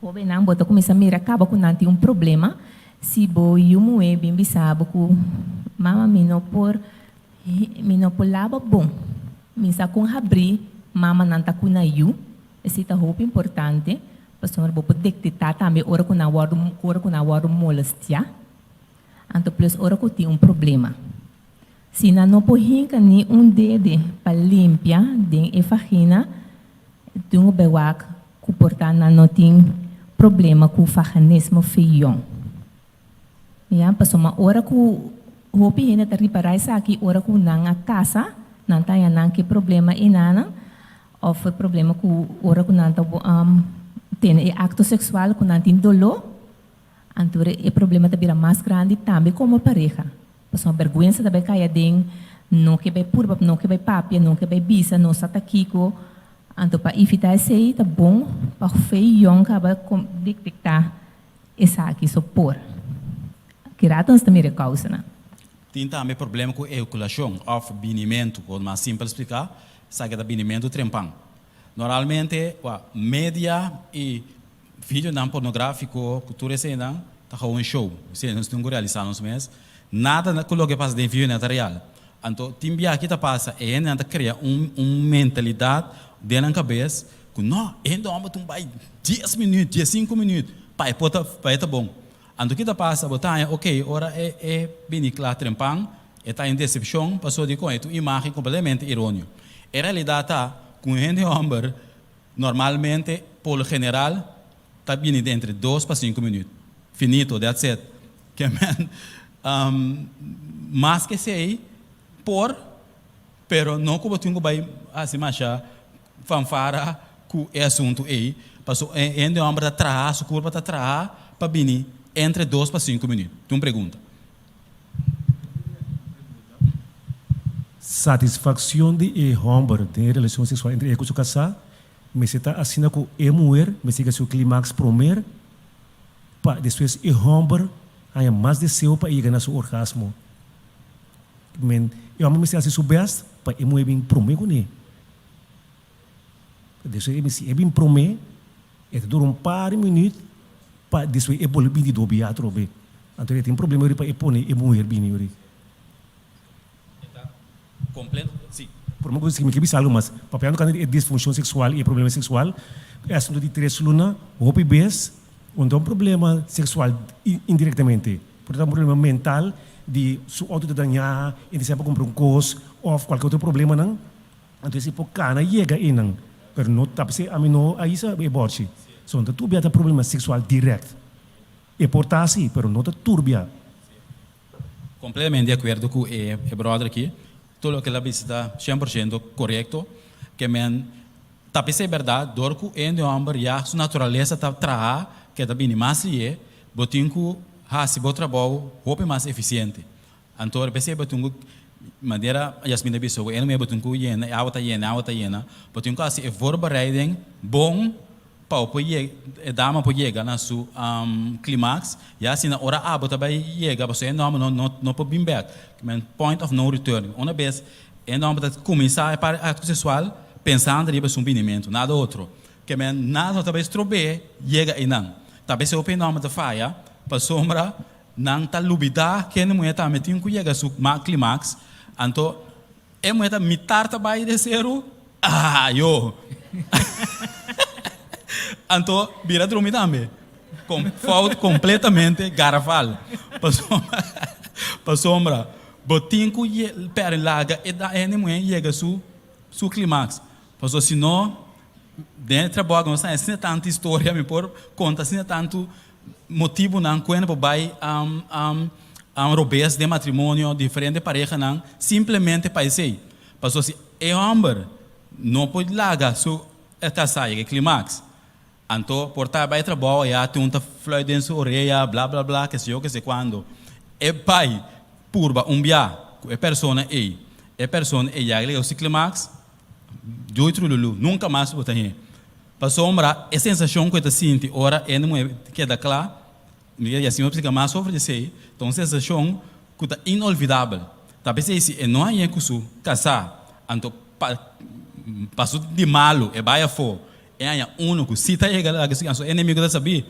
S7: Hoje não bota começar a mirar acaba com nanti problema. Se bo eu moe bem bisabo com mama mino por lava bom. Misa com abrir mama nanta com na eu. Esse tá roupa importante. Pastor bo detectar também ora com na word molestia. Anto plus ora que tem problema. Se não pohinka ni dedo para limpar den e vagina, tem o bewak que portanto não tem problema com o vaginismo feio. Ya, pastor ma ora que hopi hina tá reparar isso aqui ora que não a casa, não tá não que problema inana, ou foi problema com ora que não tá tem acto sexual com não tem dolor. Então, o problema também é mais grande também como pareja. Porque a vergonha também cai dentro, não que vai purba, não que vai papia, não que vai bisa, não está aqui. Então, para evitar isso aí, tá bom, para o feio, acaba detectar essa aqui, supor. Que ratos também é causa, né?
S2: Tem também problema com ejaculação, ou binimento, como mais simples explicar, sabe que é binimento trempang. Normalmente, média e vídeo não pornográfico, cultura cena, tá um show. Se nós não realizamos mesmo, nada naquilo que passa dentro do real. Então, timbia aqui tá passa, é nada cria mentalidade dentro da cabeça, que não, ainda vamos tumbar 10 minutos, 5 minutos, pai, tá bom. Então, que tá passa, botar, ok, ora é bem claro, trempang, tá em decepção, passou de com isso, imagem completamente irônica. A realidade tá, com gente homem, normalmente, por general, está vindo entre 2 para 5 minutos. Finito, that's it. Que mas que sei, pero não como tu vai assim macha fanfara com o assunto aí, passou ainda homem para trás, curva para trás, para vir entre 2 para 5 minutos. Tu pergunta.
S11: Satisfação de homem tem relação sexual entre ele e o casal. Me está assim com a mulher, me siga seu clímax primeiro, para depois o homem há mais desejo para ir na seu orgasmo. Men, eu amo me ser assim subest para a mulher bem primeiro né. Depois me se é bem primeiro, é dura par de minutos para depois é bom bem de dobrar outro bem. Então tem problema para pôr a mulher bem ali.
S2: Completo, sim.
S11: Por uma coisa que me quebra algo, mas papel não é disfunção sexual e problema sexual, é assunto de 3 lunas, roupa e bes, onde é um problema sexual indiretamente. Portanto, um problema mental de sua autodanhar, e de sempre comprar cos, ou qualquer outro problema, não. Então, esse pouco cana chega aí, não. Mas não está a mim não, aí isso é borte. Então, tu tem problema sexual direto. É portar-se, mas não está turbia.
S2: Completamente de acordo com o brother aqui. Tudo que ela está 100% correto, que men tapece verdade, dorco ende homem já sua natureza tá traha, que tá bem mais é, botinco ha se bom trabalho, roupa mais eficiente. Então, pensei botinco maneira Yasmin da biso, eno me botinco yena, yena, botinco assim é voorbereiding bom para o dama pode chegar na sua clímax, e assim na hora a bota vai chegar, você não pode vir back, point of no return. Uma vez, não pode começar a ato sexual pensando em um binimento, nada outro. Que nada talvez trobe chega e não. Talvez o penômeno da faia, para sombra, não tá lubida, que não é também tem que chegar a clímax, então é muito mitar também de zero, yo. Então, vira dormir também. Falta completamente garrafal. Para sombra, botinco per laga e da mulher chega su clímax. Porque senão, dentro do trabalho, não tem tanta história, me por conta, não tanto motivo não quando vai robês de matrimônio diferente pareja não simplesmente para isso. Porque se é homem não pode largar su casar e clímax. Então, por estar bem trabalho, já tem uma fluida em sua orelha, blá blá blá, que sei eu, que sei quando. É pai, purba, bia, é persona aí. É persona aí, já o ciclimax, doito lulu, nunca mais botar aí. Para sombra, a sensação que eu sinto, ora, é não é que é da clá, e assim eu preciso mais sofrer de ser, então a sensação que é inolvidável. Talvez se não é que isso casar, então passou de malo, é baia fo, é um que se tá chegando lá que é inimigo da saber,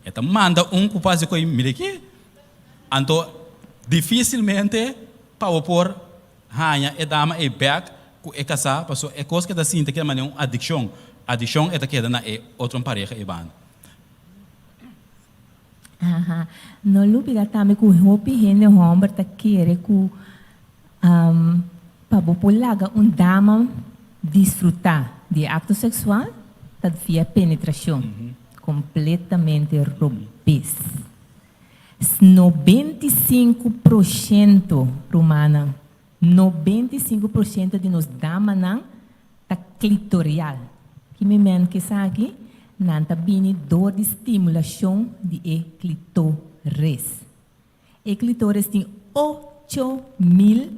S2: então manda que passa com ele aqui, então dificilmente para opor hanha é dama é back é casar, passou é coisa que da sinta que é uma addiction. Addição é daquela na outra pareja e banda.
S7: Aha, no lubida também que o hopi hende homem tá querer que para populaga dama desfrutar de acto sexual, tá via penetração completamente robês. 95% romana, 95% de nos damas não tá clitorial. Que me men que sabe, nanta bini dor de estimulação de clitóris. E clitóris tem 8.000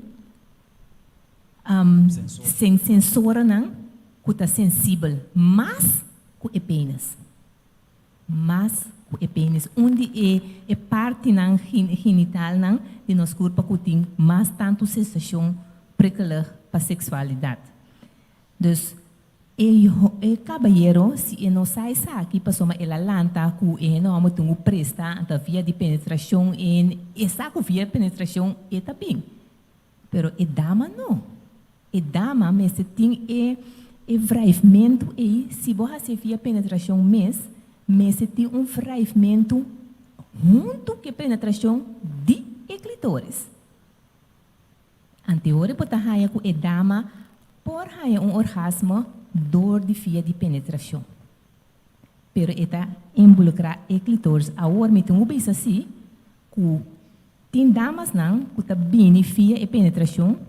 S7: sensora não, que está sensível, mas que é pênis. Mas que é pênis, onde é parte não genital não de nosso corpo que tem mais tanto sensação precalar para sexualidade. Dus e caballero, se não sai aqui, passou ela lanta que não amo tungo presta, a via de penetração e essa via de penetração é também. Pero e dama não. E dama, mas tem vraivamento e se você via penetração mas tem vraivamento junto com a penetração de clitóris. Anterior, botar raia com e dama por raia orgasmo dor de via de penetração. Pero está involucrar o clitóris. Agora, me tem bem assim, que tem damas não, que está bem via a penetração,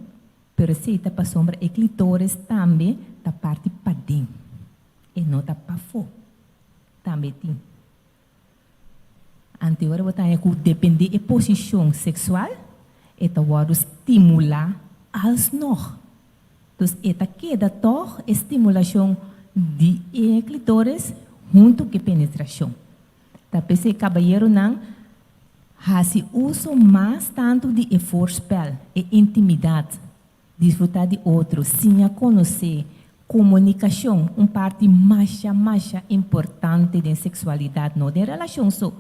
S7: pero se está para sombra, o clitóris também está parte para dentro. E não está para fora. Também tem. Anterior, eu tenho que depender da posição sexual, está agora estimular alsnog. Então, esta queda toch estimulação de clitóris junto com a penetração. Talvez o caballero não faz uso mais tanto de forspel e intimidade, desfrutar de outro, sem a conhecer, comunicação, parte mais importante da sexualidade, não da relação só.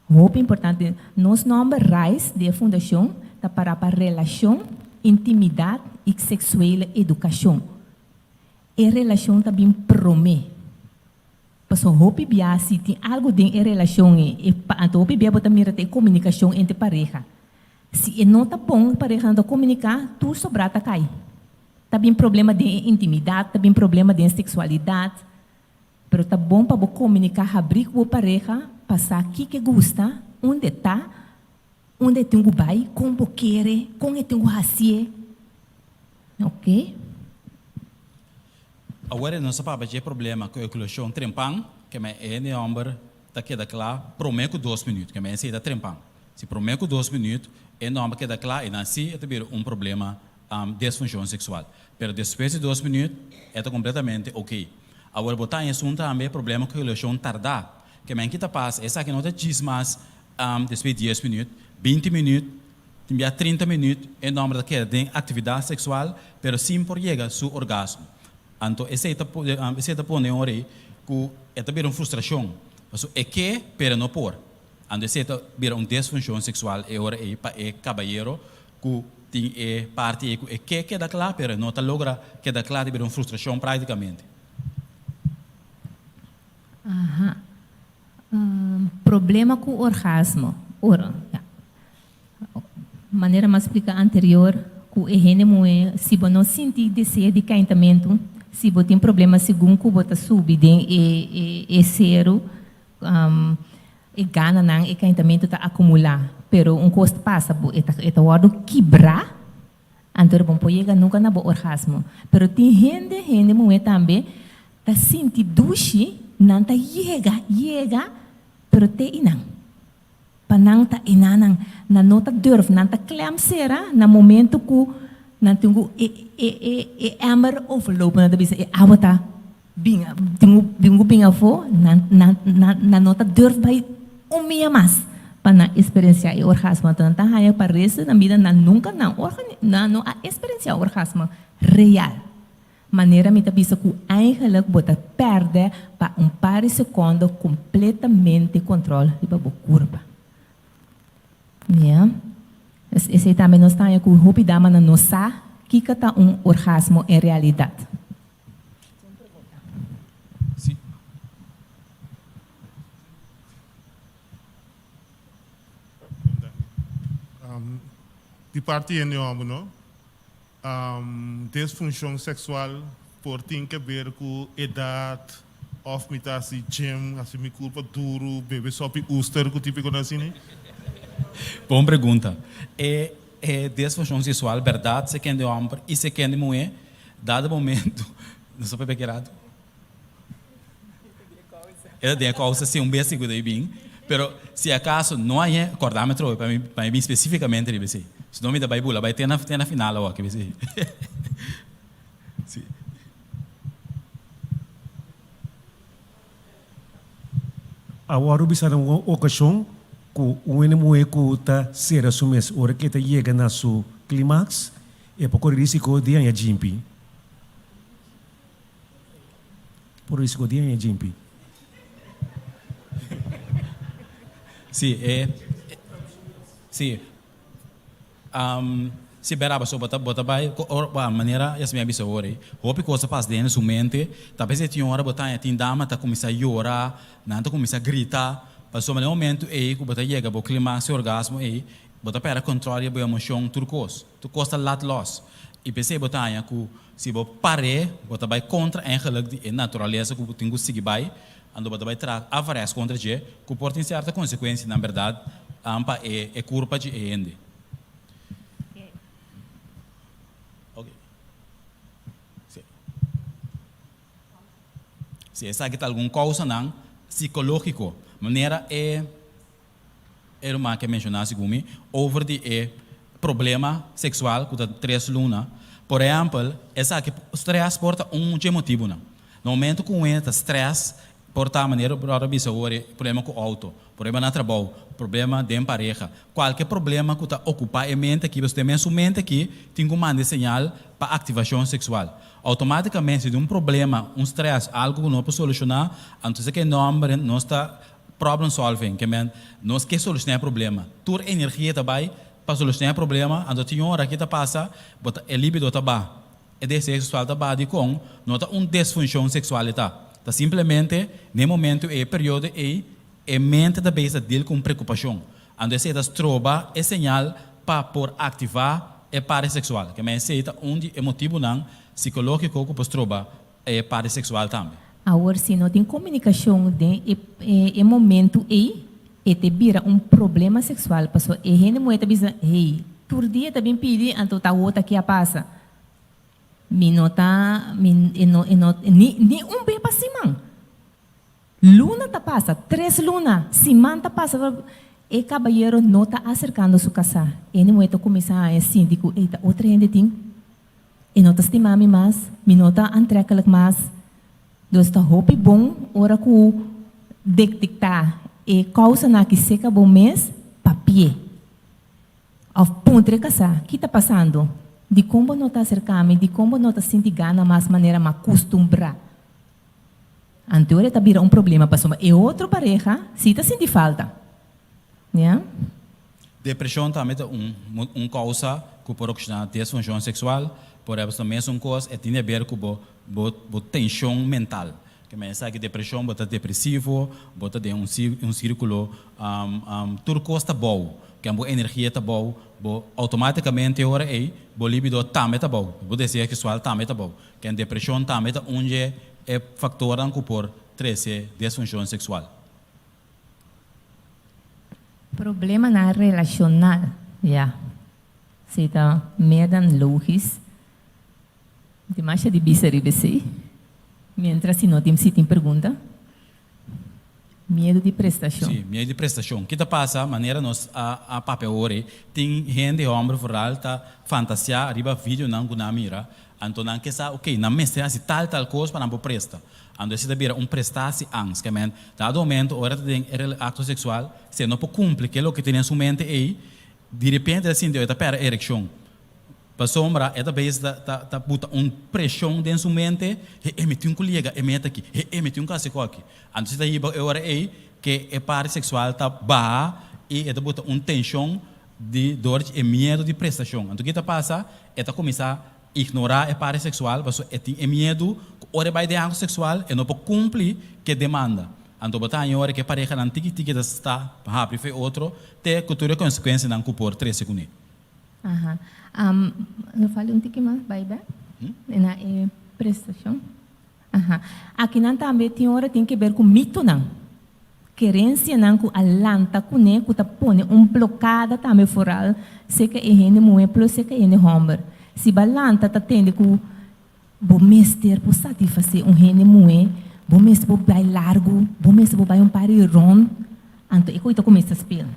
S7: Muito importante, nos nomes RAIS da fundação, para a relação, intimidade e sexual educação. E relação também promete. Porque hopi bia se tem algo de relação e hopi bia bota mira tem comunicação entre pareja. Se não tá bom pareja não comunicar, tu sobrata cai. Também problema de intimidade, também problema de sexualidade. Pero tá bom para comunicar, abrir com a pareja, passar o que gosta, onde está, onde tem o bai, como quer, como tem o racie. Ok?
S2: Agora não se pode ter problema com a eclosão trempang, que é o homem da queda clara, prometo 2 minutos, que é esse da trempang. Se prometo 2 minutos, é o homem que queda clara e nasce é também problema disfunção sexual. Mas depois de 2 minutos, é completamente ok. Agora botar em assunto também problema com a eclosão tardar, que é que está passa, essa que não está diz mais depois de 10 minutos, 20 minutos, 30 minutos, é o nome da queda de atividade sexual, mas sim por chegar ao seu orgasmo. Então, esse está pondo que é também uma frustração. É que, pero não por. Então, esse está vira uma disfunção sexual, é hora para o caballero que tem parte que queda claro, pero não está logra queda claro, vira uma frustração praticamente.
S7: Aha. Problema com o orgasmo. Maneira mais explicar anterior, que o se você não sentir desejo de casamento, se você tem problema segundo que você subir e zero, e gana não, e casamento está acumular, pero coisa passa, está hora quebrar, então bom pode chegar nunca na orgasmo, pero tem gente também está sentir duche nanta llega, pero te inang. Panang ta inanang, na nota durf, nanta klemsera, na momento ku, nantungu emmer overlopen, na bisa, awata, bingu binga fo, na nota durf by umia mas, para experienciar o orgasmo. Então, tá haya parece na vida na nunca na a experienciar o orgasmo real. Maneira me bisa que eigenlijk bota perde para par de segundos completamente controle de a curva. Yeah. Esse também nós temos que hopi dama na nossa que está orgasmo em realidade.
S2: Sim.
S12: De parte em nome, não? Disfunção sexual por ter que ver com idade, of me tá assim, gym, assim, me culpa duro, bebê só pi uster, que tipo de coisa assim,
S2: Boa pergunta. É disfunção sexual, verdade, se quer de homem e se quer de mulher, dado momento, não sou pequerado. É de causa se beijo de bem, pero se acaso não há acordômetro para mim especificamente de você. Se não me dá Bíblia, vai ter na final ó, que você. Sim.
S11: Agora bisa numa ocasião que o mulher que está ser assumes hora que está chega na sua clímax é por risco de a jimpi. Por risco de a jimpi.
S2: Sim, sim. Se beraba so bota vai a maneira essa minha bisa ore hope coisa passa dentro da sua mente talvez tinha hora botar tin dama tá começar a chorar não tá começar a gritar passou no momento que bota chega bo clima se orgasmo bota para controle a emoção turcos tu costa lat loss e pensei botar que se bo pare bota vai contra eigenlijk de natureza que tenho seguir vai ando bota vai tra avares contra je que pode ter certa consequência na verdade ampa é culpa de ende. Se essa aqui alguma causa não psicológico, maneira uma que mencionasse comigo, over de problema sexual que está 3 lunas, por exemplo, essa aqui stress porta de motivo não. No momento que está stress porta maneira para problema com o auto, problema no trabalho, problema de pareja, qualquer problema que está ocupa a mente aqui, você tem sua mente aqui, tem que mandar sinal para ativação sexual. Automaticamente, se tem problema, stress, algo que não pode solucionar, então é que não está problem solving, que nós quer solucionar o problema. Toda energia também para solucionar o problema, então tem hora que passa, bota a libido também, e desejo sexual também com, não está disfunção sexualidade. Tá simplesmente, no momento, período, a mente da base dele com preocupação. Então você troba é sinal para por ativar a parte sexual, que é onde é motivo não psicológico que pode trobar a parte sexual também.
S7: Agora, se não tem comunicação de momento e te vira problema sexual, pessoal, e gente muito bisa, hey, por dia também pedi, então tá outra que a passa. Ni bem para cima. Luna tá passa, 3 lunas, semana tá passa. E caballero não está acercando a sua casa. Ele muito começar a síndico, eita, outra gente tem. E não está estimando mais, me não está entregar mais. Então está roupa bom, hora que detectar e causa na que seca bom mês, papel. Ao ponto de casa, o que está passando? De como não está acercando, de como não está sentindo gana mais maneira, mais acostumbrar. Então ele está vira problema para soma. E outra pareja, se está sentindo falta. Yeah.
S2: Depressão também é causa que pode ocasionar disfunção sexual, por exemplo, também é uma coisa que tem a ver com a tensão mental. Que mensaje que depressão bota depressivo, bota de círculo, tudo custa bom, que a energia está bom, automaticamente ora o libido também está bom, o desejo sexual também está bom, que a depressão também é onde é fator que pode trazer disfunção sexual.
S7: Problema na relacional, ja. Se está meer dan logisch. De mais de bisa ribesi. Mientras se não tem pergunta. Medo de prestação.
S2: Sim, medo de prestação. O que passa, maneira nós a papel ore, tem gente homem rural tá fantasia, arriba vídeo não guna mira, então não que sa, ok, não mestre assim tal coisa para não presta. Então se debira prestasse angst, que men, dado momento hora tem acto sexual, se não pode cumprir aquilo que tem em sua mente aí, de repente assim deu pera ereção. Para sombra, é da base da puta pressão dentro sua mente, emitiu colega, emite aqui, emitiu caso aqui. Então se daí hora aí que é parte sexual tá baixa e é da puta tensão de dor e medo de prestação. Então o que passa é da começar a ignorar a parte sexual, porque é medo hora vai de algo sexual e não pode cumprir que demanda. Então botar em hora que pareja não tique está para prefer outro, ter cultura consequência não por 3 segundos.
S7: Aham. Eu falei pouquinho mais, vai bem? Na prestação. Aham. Aqui não também tem hora tem que ver com mito não. Querência não com alanta com né com tá põe blocada também foral, se que é gente muito plus se que é gente homem. Se balanta tá tende com bom mestre por satisfazer gente muito, bom mestre por vai largo, bom mestre por vai pari ron, então eu coito começa a espelhar.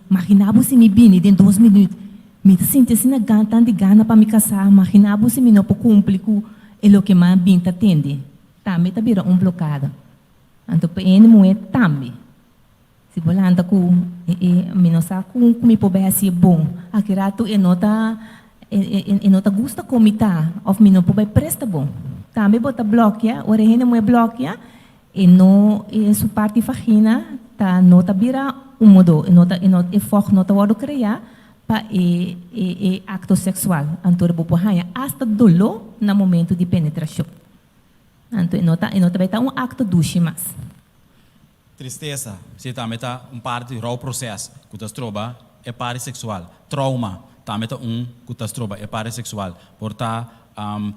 S7: Imaginava se me bine em 2 minutos. Me sinto assim na gana de gana para me casar, imaginava se me não pode cumprir com o que mais bem tá tende. Também tá vira blocada. Então para ele muito também. Se bolanda com me não sabe como me pode assim bom. Aqui rato e nota gusta como tá, ou me não pode presta bom. Também bota bloqueia, ora ele não é bloqueia e não sua parte vagina tá nota vira modo, nota foco nota o criar para acto sexual. Então, o porranha hasta dolor no momento de penetração. Então, nota vai estar acto duche mais.
S2: Tristeza, se também está parte do processo que você troba é parte sexual. Trauma, também está que você troba é parte sexual. Portanto,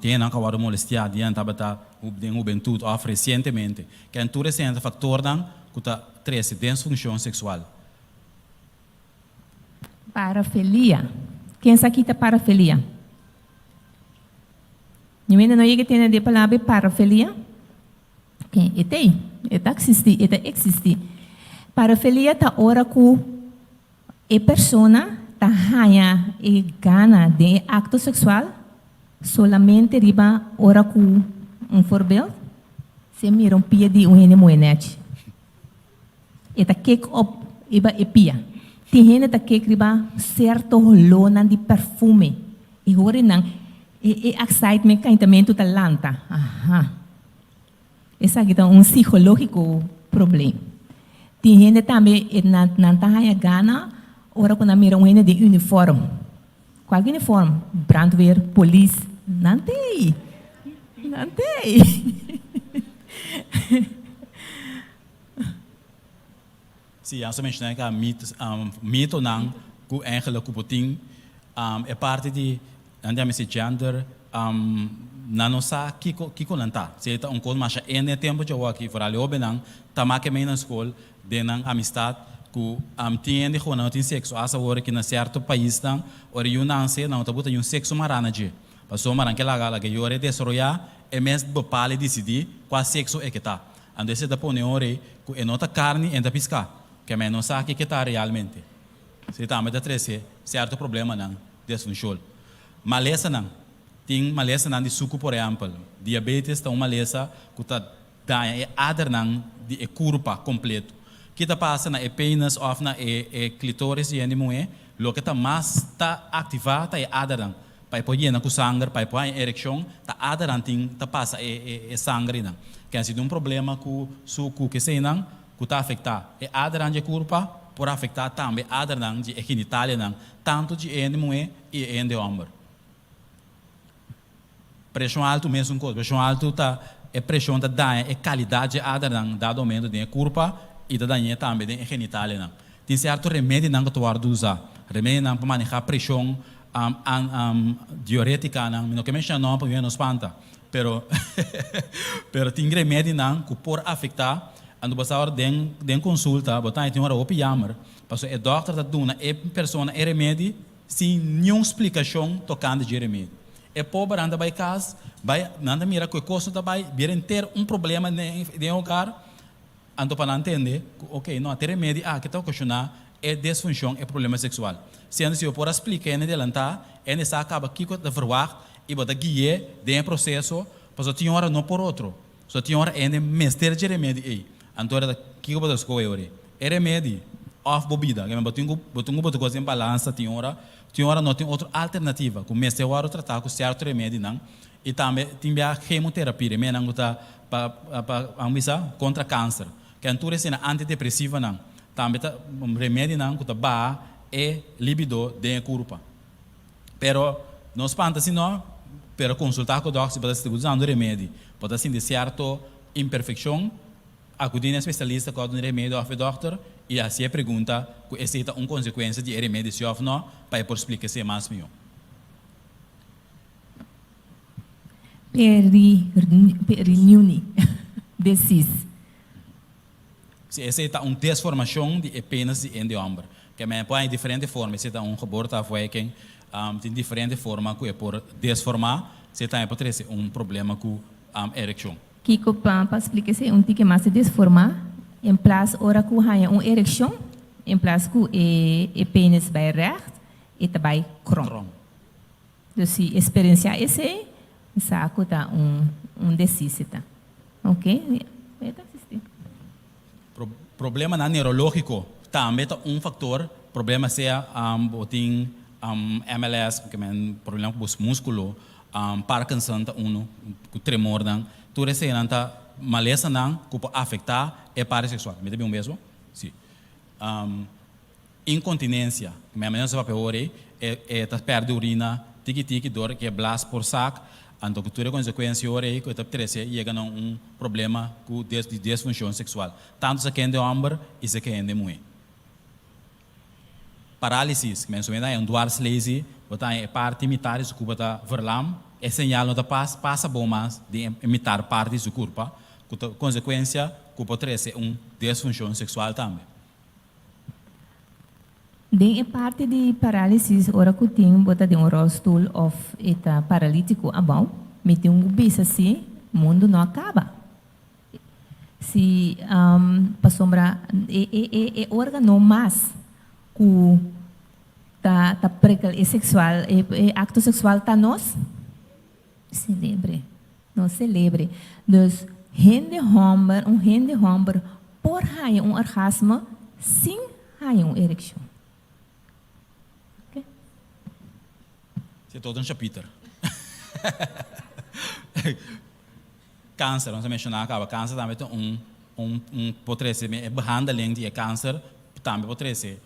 S2: tem não que molestia diante da juventude ou recentemente. Que tu recente fator não que está triste disfunção sexual.
S7: Parafilia. Quem sabe que é parafilia? Eu ainda não ia ter a palavra parafilia. Ok, existe. Parafilia tá ora com a pessoa tá ganha e gana de acto sexual solamente riba ora com forbildo. Se mira pia de moenete. Eta kick up iba pia. Tem gente que riba certo lona de perfume e agora não excitement cantamento da lanta. Aha. Essa aqui é psicológico problema. Tem gente também não tá gana ora quando mira gente de uniforme. Qual uniforme? Brandweer, polícia, não tem.
S2: Sim, eu mencionei que mito não que eigenlijk que putin é parte de andamento gender não sabe que conanta. Se é coisa mais é tempo de eu aqui para ali obenang tamake na escola de nang amistad que tem de quando tem sexo asa hora que na certo país não ora eu não sei não tá botando sexo marana de passou maran que lá que eu é desarrollar é mesmo bopale decidir qual sexo é que tá. Ando se da pone ore que é nota carne e da piscar. Que me não sabe o que está realmente. Se está me dá certo problema não, disfunção. Maleza não, tem maleza não de suco por exemplo, diabetes está uma maleza que está dando adar não de curva completo. Que está passando é penis ou na clitóris e animué, lo que está mais está ativado é adar não. Para poder na com sangue, para poder ereção, está adar não tem está passa é sangue não. Que é um problema com suco que sei não que está afetado. E aderante a curva por afetar também aderante a genitália não, tanto de mulher e de homem. Pressão alta mesmo coisa. Pressão alta tá é pressão da dá é qualidade aderante dado momento de curva e da dá também de genitália não. Tem certo remédio não que tu vai usar. Remédio não para manejar pressão diurética não, não que mexe não para não espanta. Pero tem remédio não que por afetar ando basar den consulta, botar tem hora o pijamar, passo é doctor da duna é pessoa é remédio sem nenhuma explicação tocando de remédio. É pobre anda vai casa, vai nada mira que coisa da vai vir ter problema de lugar, Anto para entender, ok, não, ter remédio, que está questionar é disfunção, é problema sexual. Sendo se eu por explicar em adelantar, é necessário acaba aqui com a verwacht, e botar guia de processo, para só tinha hora não por outro. Só tinha hora é mestre de remédio aí. Então era que eu botar escolher hoje. É remédio off bebida, que me botar coisa em balança, tinha hora não tem outra alternativa. Com mestre hora tratar com certo remédio não. E também tinha quimioterapia, remédio não botar para contra câncer. Que antura é antidepressiva não. Também remédio não que tá é libido de corpo. Pero não espanta assim não. Pero consultar com o doctor se pode estar usando remédio, pode ser de certa imperfeição, acudir a especialista com o remédio ao doctor e assim pergunta se é uma consequência de remédio se ou não, para por explicar se mais melhor.
S7: Perineum decis.
S2: Se essa é uma desformação de apenas de homem, que me põe em diferentes formas, se é um aborto afequem tem diferente forma que é por desformar, se também pode ser um problema com ereção.
S7: Kiko para explicar se tique mais se desformar, em place ora que há uma ereção, em place que é pênis vai recht e também krom. Então se experienciar esse, saco tá decisita, ok?
S2: Problema neurológico também é fator, problema seja botin MLS, que é problema com os músculos, Parkinson, com tremor, tudo isso é maleza que pode afetar a parte sexual. Me deve mesmo? Sim. Incontinência, que é a melhor papel é perde urina, tiki dor, que é blast por saco, então que tudo consequência que é chega a problema com disfunção sexual. Tanto se quer de homem e se quer de mulher. Parálisis, que mencionei, é um dual lazy, botar a parte imitar isso que botar verlam, é sinal não passa bom mais de imitar parte do corpo, com consequência que pode ser disfunção sexual também.
S7: Den parte de parálisis, ora que tem botar de rolstoel ou eta paralítico abau, mete bisa assim, mundo não acaba. Se para sombra é órgão mais que tá sexual, acto sexual tá nós celebre. Dus hende homem por haia orgasmo, sim haia ereção. Okay?
S2: Isso é todo capítulo. Câncer, vamos mencionar acaba câncer também tem pode ser behandeling de câncer também pode ser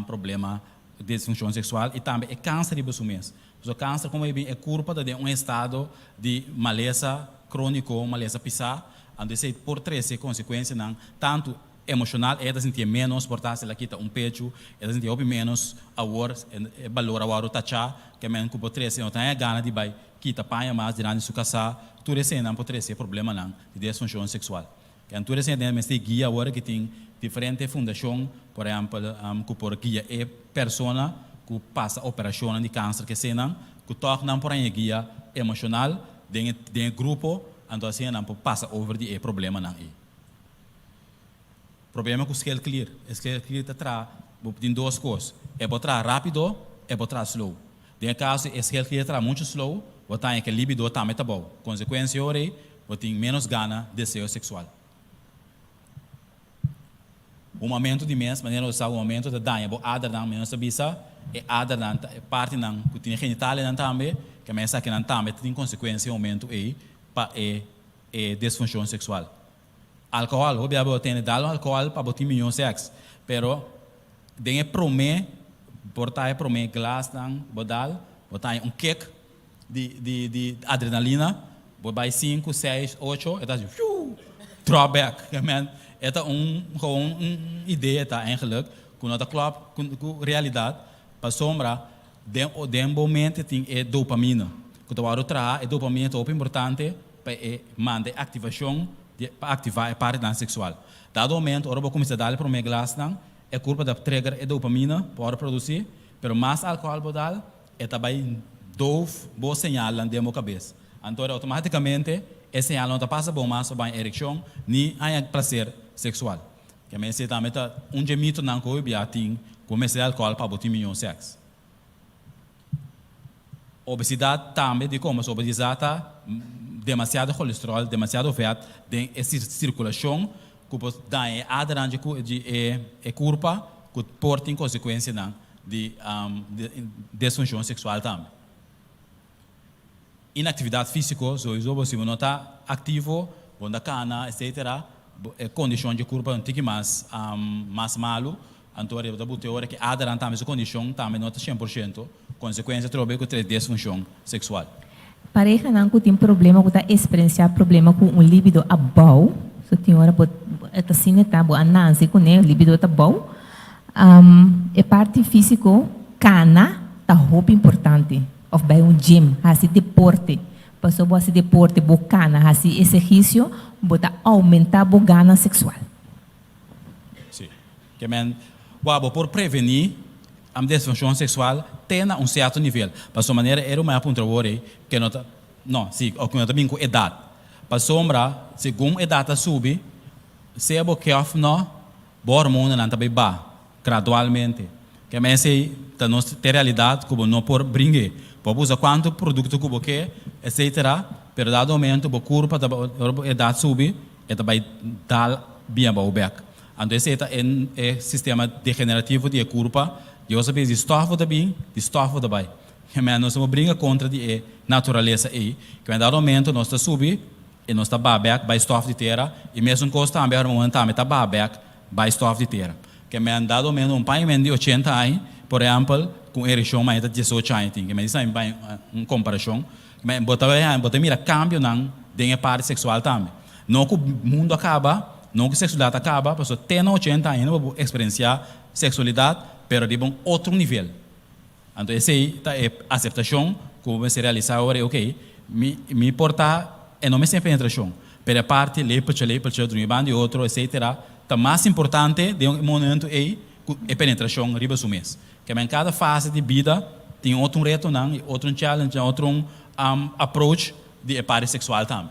S2: problema de disfunção sexual e também é câncer de mesmo. O câncer como é culpa de estado de maleza crônico, maleza pisar, onde se por trazer consequências tanto emocional, é de sentir menos, portanto, ela quita pecho, é de sentir menos valor ao tachar, que é que pode trazer, não tem a gana de vai quita panha mais durante sua casa, tudo isso não pode trazer problema de disfunção sexual. Que tudo isso é guia agora que tem diferentes fundações, por exemplo, que por guia é pessoa que passa operação de câncer que se não, que toca por aí guia emocional de grupo, então assim não passa over de problema não. Problema com o scale clear está tem duas coisas, é botar rápido, é botar slow. De caso o scale clear está muito slow, botar que libido também está bom. Consequência ora, tem menos gana de desejo sexual. O momento de mês, maneira de usar o momento de danha, o adar não menos bisa, é adar não parte não que tem genitália não também, que mais aqui não também tem consequência o momento para disfunção sexual. Álcool, obviamente tem dado álcool para botar melhor sexo, pero tem promê, botar promê glass não, botar kick de adrenalina, botar 5, 6, 8, então drawback, é uma ideia tá eigenlijk quando está claro com realidade para sombra de momento tem dopamina quando o outra dopamina é muito importante para mandar ativação para ativar a parte sexual dado momento ora vou começar a dar para o glass não é culpa da trigger dopamina para produzir pero mais álcool bodal é também boa sinal na demo cabeça então automaticamente esse sinal não passa bom mais sobre a ereção nem há prazer sexual. Que me se também tá mito não coi biating, comecei alcool para botar milhão sexo. Obesidade também de como a obesidade demasiado colesterol, demasiado fat, tem essa circulação que dá aderente de corpo que porta em consequência de disfunção sexual também. Inatividade física, se você não está ativo, quando cana, etc., condição de corpo não tem mais malo, então eu vou ter que aderente também essa condição também não está 100%, consequência trobe que tem disfunção sexual.
S7: Pareja não tem problema com experienciar problema com um libido abau, so tem hora pode esta cine tá bo ananse com o libido tá bom. E parte físico cana tá roupa importante. Of by um gym, assim deporte. Passou bo assim deporte, bo cana, assim exercício, bota aumentar bo gana sexual.
S2: Sim. Que men, por prevenir a disfunção sexual tem um certo nível. Para sua maneira era uma ponta que não sim, ou que não também com idade. Para sombra, segundo a idade sube, se é que of no, o hormônio não também ba gradualmente. Que men se a nossa realidade como não por brincar, por usar quanto produto que você etc. Pero dado momento o corpo da idade sube, vai dar bem para o bec. Então esse é sistema degenerativo de corpo. Eu sabia de estofo também, de estofo também. Que nós não brinca contra a natureza aí. Que dado momento nós está subir e nós está back, vai estofo de terra e mesmo coisa também o momento também está back, vai estofo de terra. Que dado momento pai de 80 anos, por exemplo, com ereção mais de 18 anos, que isso é uma comparação. Mas bota mira cambio não tem a parte sexual também. Não que o mundo acaba, não que a sexualidade acaba, porque tem 80 anos para experienciar sexualidade, pero de um outro nível. Então essa é a aceitação que você realiza agora, ok, me portar é não me sem penetração, pero a parte leite, dormir bando e outro, etc. Tá mais importante de um momento é a penetração riba do mês. Que em cada fase de vida tem outro reto, não, outro challenge, outro approach de parte sexual também.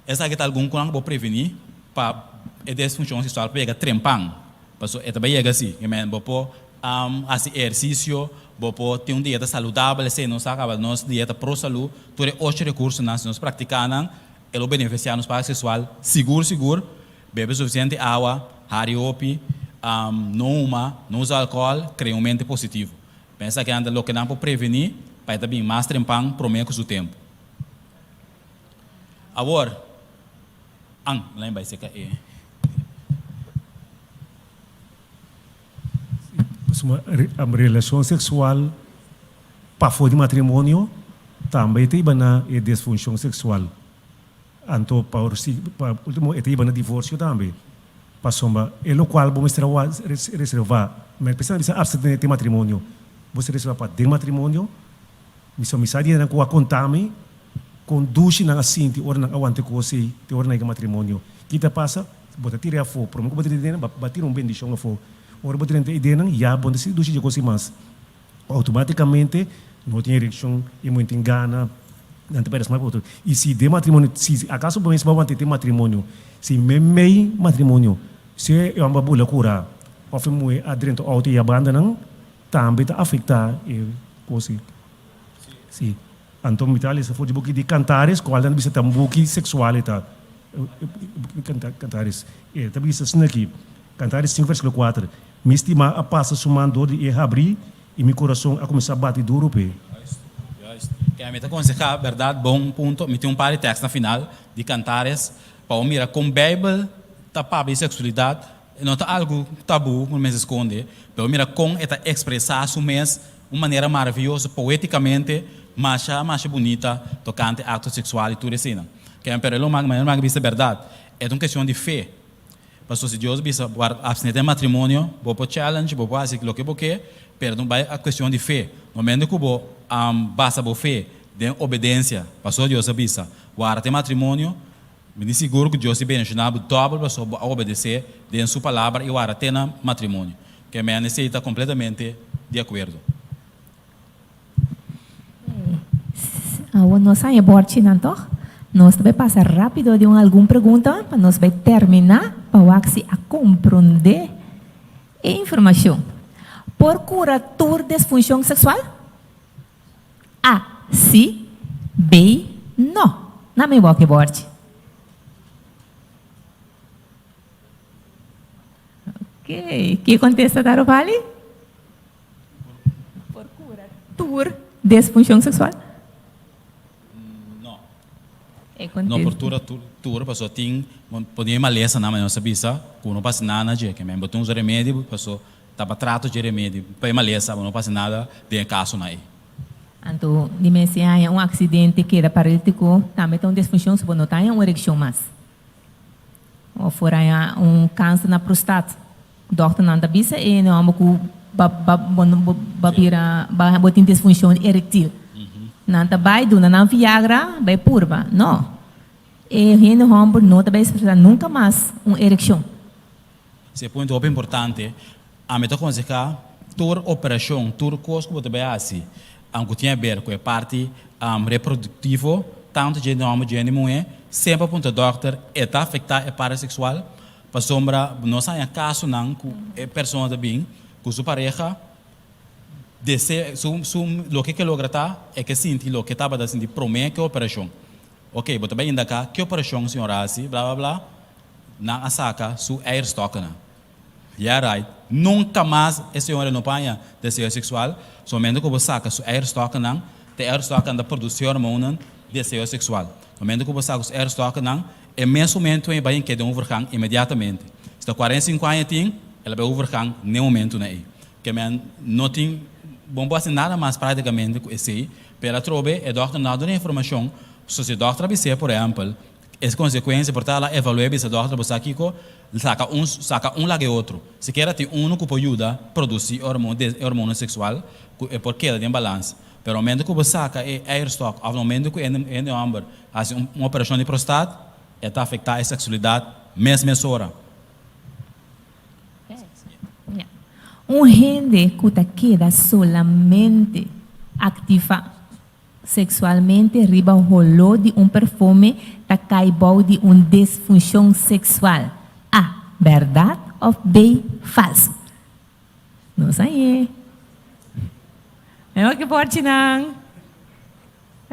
S2: Essa aqui é algum que vou prevenir para a disfunção sexual pega trempang, porque é também assim, que men vou assim exercício, vou ter dieta saudável, se não acaba nossa dieta pro saúde, todo outro recurso nós praticamos, ele beneficiar nos parte sexual, seguro, beber suficiente água, hariopi, não usa álcool, cria mente positivo. Pensa que anda lo que não pode prevenir, para também mais trempang prometo o tempo. Agora, lá vai ser que
S11: a relação sexual para fora de matrimônio também tem a disfunção sexual. Então, para o último, tem a divórcio também. Para sombra, é o qual vamos reservar. Mas pensando em abstinência de matrimônio, você reserva para de matrimônio, me sabe que com a contame, conduz na assinti, ora na aguante coisa, te ora na matrimônio. Kita passa, bota tira a fogo, promo que bota tira bater bendição a fogo. Ora bota tira ideia não, já bota se duche de coisa mais. Automaticamente não tem ereção e muito engana, não te parece mais outro. E se de matrimônio, se acaso bom esse babante de matrimônio, se mei matrimônio, se é uma boa cura, o filme é adrento auto e a banda não, também está afetar e coisa. Sim. Então, me se for de book de cantares, qual é a bisa tambuki sexualidade. Cantares. Também isso assim aqui. Cantares 5 versículo 4. Me estima a passa sumando de abrir e meu coração a começar a bater duro pé.
S2: Que a mim está aconselhar, verdade, bom ponto. Me tem um par de textos na final de cantares para mira com Bíblia tapar a sexualidade, não está algo tabu, não me esconde. Para mira com esta expressar o mês uma maneira maravilhosa, poeticamente, mais bonita, tocante ato sexual e tudo assim. Que é uma vista verdade. É uma questão de fé. Pastor, se Deus visa abstinência de matrimônio, vou para challenge, vou fazer aquilo que eu quero, mas não vai a questão de fé. No momento que eu basta a fé, de obediência, pastor, Deus visa, guarda de matrimônio, me seguro que Deus se beneficiava dobro para obedecer de sua palavra e guarda de matrimônio. Que me necessita completamente de acordo.
S7: Não sai aborto não toh, Nós também passa rápido de alguma pergunta para nós vai terminar para a compreender a informação. Por curator de disfunção sexual? A, sim. B, não. Não me walkboard. Ok. Que contesta, Darovali? Por curator de disfunção sexual?
S2: Não.
S7: Não,
S2: por tudo, pessoa tem, podia maleza na manhã, sabia, que não passa nada, que me botou uns remédios, pessoa estava trato de remédio, para maleza, não passa nada, de caso na aí.
S7: Então, dimensão é acidente que era paralítico, também tem uma disfunção, se não tem uma ereção mais. Ou fora câncer na próstata. O doutor não está bisa e não amo que botin disfunção eretil. Não está vai do não Viagra, vai purba, não. E a gente não está vai nunca mais uma ereção.
S2: Esse ponto é importante. A meta conseguir toda operação, todo coisa que você vai fazer, que tem a ver com a parte reprodutiva, tanto de homem de mulher, sempre ponto doutor está afetar a parte sexual, para sombra não sai caso não que a pessoa também, que sua pareja o que logra tá é que sente o que estava a sentir promete que operação. Ok, você vai indicar que operação senhora assim, blá blá blá, na saca su airstock na. Yeah, right. Nunca mais a senhora não apanha desejo sexual, somente que você saca su airstock na, te airstock anda produzir hormônio desejo sexual. Somente que você saca su airstock na, é mesmo momento em vai que de overgang imediatamente. Se 45 anos tem, ela vai overgang no momento aí. Que não tem bom assim nada mais praticamente que esse, pela trobe é doctor não dá informação, se o doctor abisser por exemplo, as consequências por tal evaluar se o doctor você aqui saca um lado outro. Se quer ter um que pode ajudar a produzir hormônio sexual, é porque ela tem balanço. Pero o momento que você saca é airstock, ao momento que é homem faz uma operação de próstata, está afetar a sexualidade mesmo hora.
S7: Gente que queda solamente activa sexualmente riba rolou de perfume tá caibou de disfunção sexual. A, verdade ou B, falso? Não sei. É o que pode não.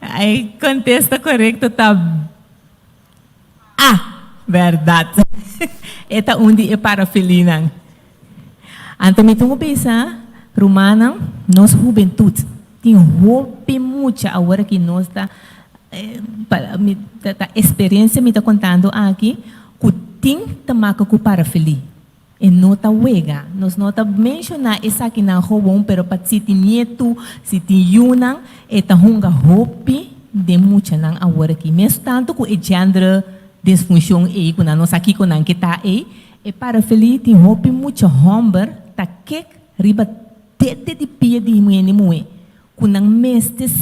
S7: Aí contesta correto tá A, verdade. Eta onde é parafilia. Então, me tenho pensar, romana, nossa juventude, tem roupa muito agora que nós está, experiência me está contando aqui, que tem tamaca com parafilia. E não está uega, nós não está mencionar essa aqui na roupa, pero para se tem neto, se tem yunang, eta hunga roupa de muito não agora aqui. Mesmo tanto que o gênero disfunção aí, quando nós aqui com não que está aí, e parafilia tem roupa muito homem tá que riba tete de pia de mulher quando mestes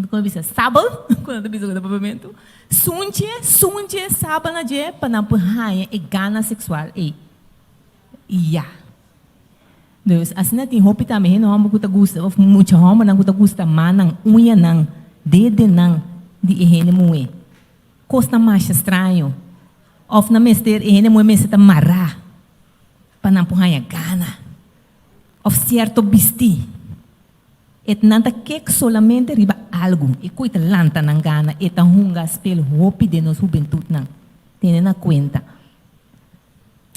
S7: quando bisa sábado quando bisa do papamento sunche sábado na dia para não porraia e gana sexual ya Deus assim tem roupa também não amo que tá gosta muito homem não tá gosta manang unha não dede não de higiene mulher costa mais estranho of na mester higiene mulher meseta marra panampuhaya gana of certo bisti et nanta que solamente riba algo e coita lanta nang gana et a hunga spel hopi de nos juventude não tem na conta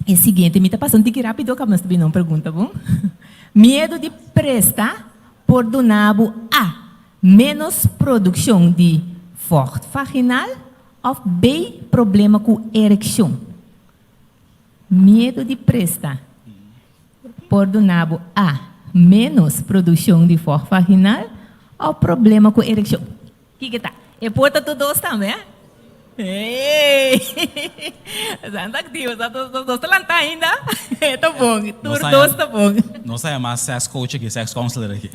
S7: é seguinte me tá passando que rápido que mas também não pergunta bom medo de prestar por donabo A menos produção de forte vaginal ou B problema com ereção. Medo de prestar por donabo A menos produção de força vaginal ou problema com ereção. Que tá? E porta tudo dois também, Ei! Santa activa, dois tá lá ainda. Tá bom, tudo dois tá bom.
S2: Não sai mais sex coach aqui, sex counselor aqui.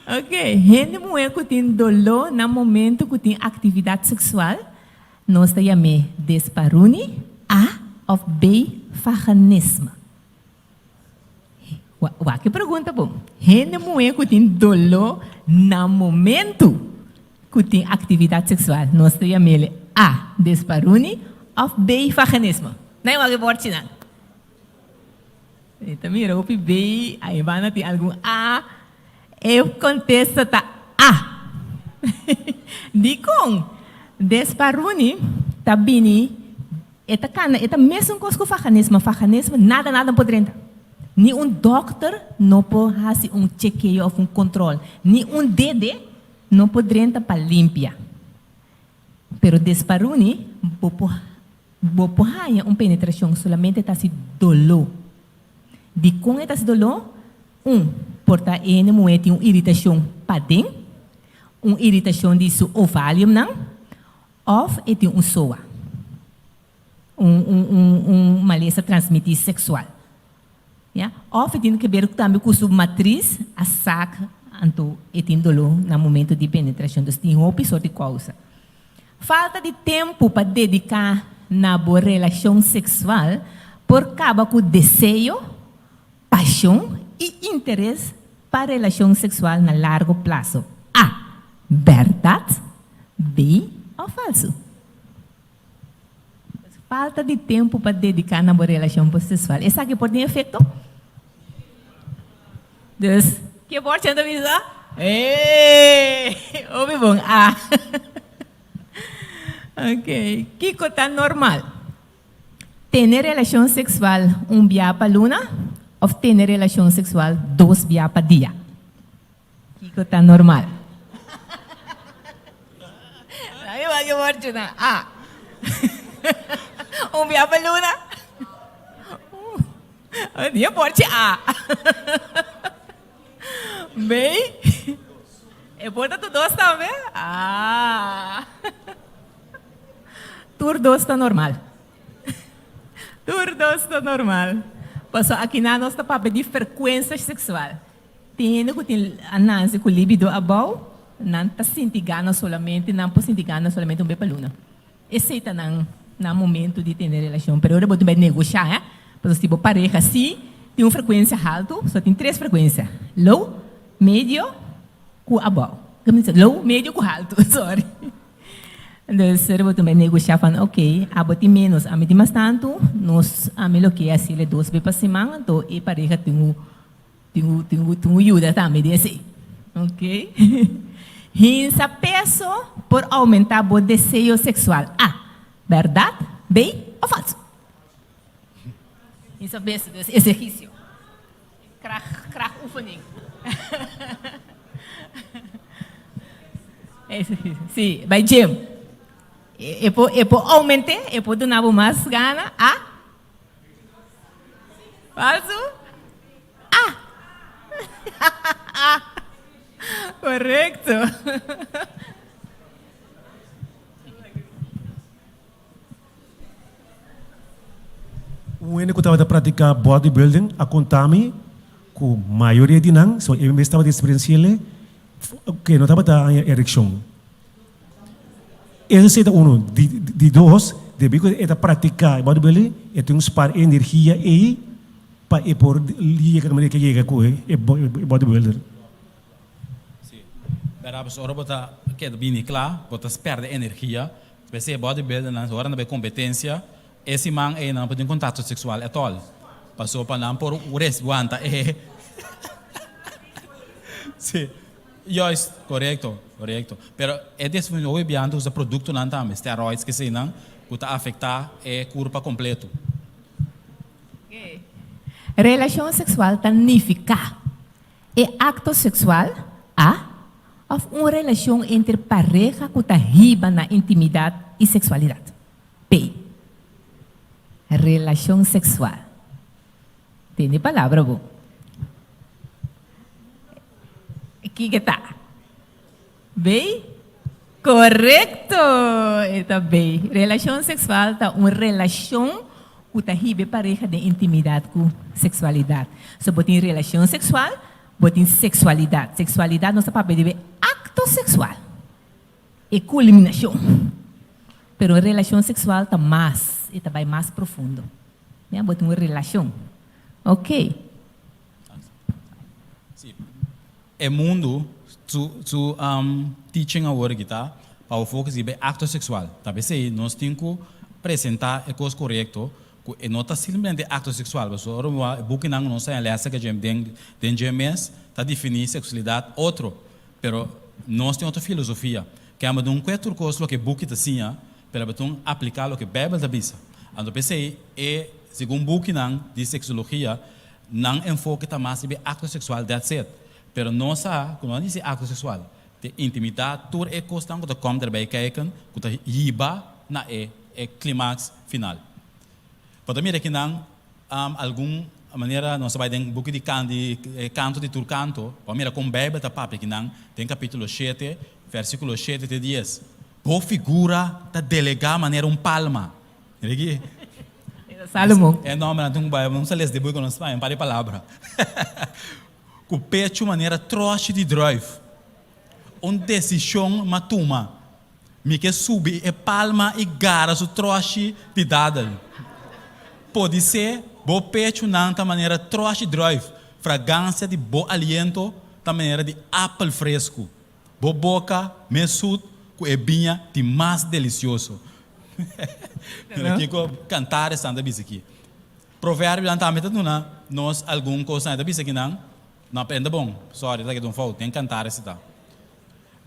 S7: Ok, gente mulher que tem dolor no momento que tem atividade sexual, nós chamamos desparuni A ou B, vaginismo. Que pergunta bom. Gente mulher que tem dolor no momento que tem atividade sexual. Nós chamamos ele A, desparuni, of B, faganismo. Não é uma reporte, não. Então, mira, o B, aí vai ter algum A, eu contesto tá A. Dicom, desparuni, tá bini, eta mesmo coisa que o faganismo, nada pode entrar. Nenhum doctor não pode fazer chequeio ou controle. Nenhum DD não pode entrar para limpar. Pero desparuni, bopohaya penetração solamente está se dolor. De com esse dolor, porta ene moete irritação para dentro, irritação de seu ovário não, ou tem soa, maleza transmitida sexual. Yeah? Ou tem que ver também com sua matriz, a saca, então tem dolor no momento de penetração, então tem uma sorte de causa. Falta de tempo para dedicar na boa relação sexual por causa do desejo, paixão e interesse para a relação sexual na largo prazo. A. Verdade. B. Ou falso. Falta de tempo para dedicar na boa relação sexual. Essa aqui pode ter efeito? Deus, que pode ter avisar? Ouve bom. A. Ok. Que está normal? Ter relação sexual dia para luna ou ter relação sexual 2 dias para dia? Que está normal? Aí vai que morte na A. Dia para luna? Dia morte A. Bem? E porta tu 2 também? Tur 2 está normal. Tur 2 está normal. Passou aqui na nossa papel de frequência sexual. Tem que ter análise com libido abaixo, não está sentindo gana solamente, não pode sentir gana solamente bem para luna. Esse está no momento de ter relação. Mas eu vou negociar, hein? Porque tipo pareja assim, tem uma frequência alta, só tem 3 frequências. Low, médio, com abaixo. Low, médio, com alto, sorry. Então, eu vou também negociar, falando, ok, aboti menos, a mim mais tanto, nós, a mim, o que é assim, 2 vezes por semana, então, e pareja tem ajuda também, desse. Ok? Rinsa peso por aumentar o desejo sexual. A. Verdade? B. Ou falso? Rinsa peso, exercício. Crack, ufaninho. Sim, vai gym. E por aumentar, e por dar mais gana a falso a correto.
S11: O ene que estava a praticar bodybuilding, a contar-me com a maioria de nós, so eu estava a experienciar que não estava a ereção. Esse é de 2, depois que está praticar bodybuilding, tem um spar energia aí para por liga como que chega com o bodybuilder.
S2: Sim. Pero a pessoa bota que bem claro, bota perde energia, se bodybuilder na hora da competência, esse man aí não pode ter contato sexual at all. Passou para não por o resguanta Sim. Yes, correto. Pero é desse hoje biando os produtos não também, esteroides que se não, que está afetar é corpo completo.
S7: Okay. Relação sexual significa é acto sexual ou uma relação entre pareja que está riba na intimidade e sexualidade. B. Relação sexual. Tem palavra bom. Que está? Bem? Correto! Está bem. Relação sexual está uma relação que está riba pareja de intimidade com sexualidade. Se você tem relação sexual, você tem sexualidade. Sexualidade não é papel de acto sexual. É culminação. Pero a relação sexual está mais profundo. Você tem uma relação. Ok?
S2: Sim. O mundo teaching agora que tá, para o foco de acto sexual. Talvez aí nós temos que apresentar a coisa correta, que não está simplesmente acto sexual, mas o book não nos aliança que a gente tem GMS, está definir sexualidade outro, pero nós temos outra filosofia, que é uma quatro coisas que o book está assim, para aplicar o que a Bíblia está dizendo. Então pensei, segundo o book não de sexologia, não enfoque está mais sobre acto sexual, that's it. Pero nós quando nós dizemos acto sexual, de intimidade, tudo é coisa que come daarbij kijken, que hiba na clímax final. Para mim, aqui não, alguma maneira, nós vai ter um pouco de canto de turcanto, para mim, com a Bíblia está papo, aqui não, tem capítulo 7, versículo 7 até 10. Boa figura está delegar maneira palma. Aqui?
S7: Salomão.
S2: Não, mas não se lê de boa com nós, não para palavra. Com o pecho maneira troche de drive. Uma decisão matuma. Me que subir e palma e gara su troche de dada. Pode ser, bo pecho não da maneira troche drive. Fragrância de bo aliento da maneira de apple fresco. Bo boca, mesut, com ebinha de mais delicioso. Aqui com cantar essa anda bis aqui. Provérbio não está metendo nós algum coisa anda bis aqui não aprenda bom. Sorry, tá aqui um falta. Tem cantar esse tá.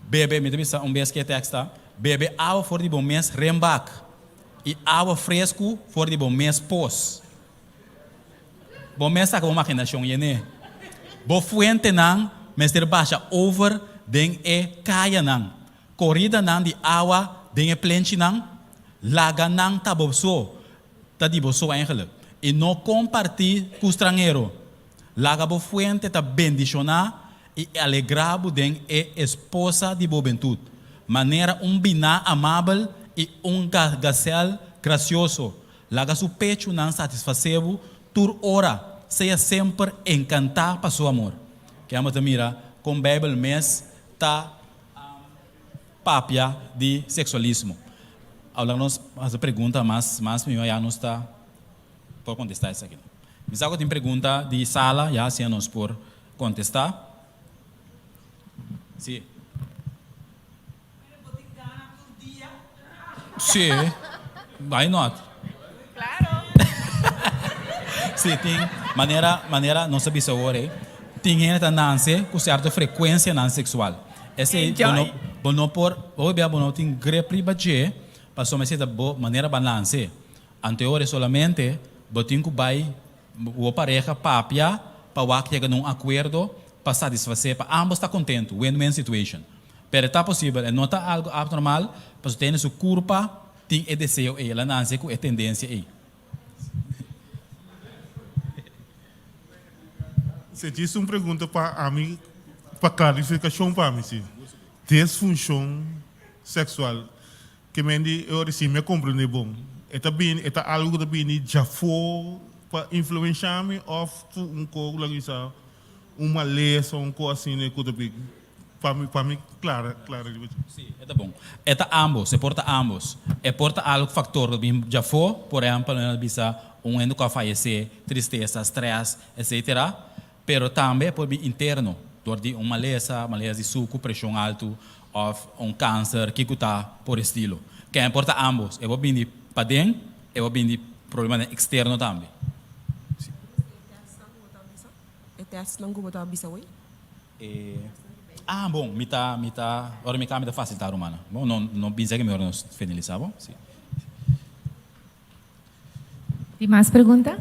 S2: Bebe, me dá vez que é texta. Bebe água for de bom mês rembak. E água fresco for de bom mês pós. Bom mês tá com uma imaginação yene. Bo fuente não, mas ter baixa over den caia não. Corrida não de água den plenche não. Laga não tá boso. Tá de boso eigenlijk. E não compartir com o estrangeiro. Laga bo fuente tá bendicionar e alegrabo den esposa de juventude. Maneira biná amável e gacel gracioso. Laga su pecho não satisfacebo, tur hora, seja sempre encantar para seu amor. Que ama mira, com Bíblia mês, tá papia de sexualismo. Hablamos a pergunta, mas meu já não está por contestar isso aqui. Me sabe que tem pergunta de sala, já se nós por contestar. Sim. Sim. Why not?
S4: Claro.
S2: Sim, tem maneira não sabe se agora. Tem gente que dança com certa frequência não sexual. Esse bono por bono tem grepri baje para somente da maneira balance. Anterior solamente botin ku bai o pareja papia para que chegue num acordo para satisfazer, para ambos estar contentos, win-win situation. Pero está possível, não está algo abnormal, para ter sua culpa, tem o desejo, ela não sei com a tendência aí.
S12: Se diz uma pergunta para mim, para clarificação para mim, sim. Disfunção sexual, que eu me compreendo bom. É algo que já foi para influenciar-me ou uma lesão, uma coisa assim, para mim, claro.
S2: Sim, é bom. É ambos, se porta ambos. É porta algo factor que já foi, por exemplo, bisa endo que falecer, tristeza, stress, etc. Pero também pode ser interno, de uma lesão de suco, pressão alta, ou câncer, que está por estilo. Que importa ambos. É bem para dentro, é bem problema externo também. Bom, ora me cambia fácil tá romana. Bom, não pensei que melhor nos finalizar, bom? Sim.
S7: Tem mais pergunta?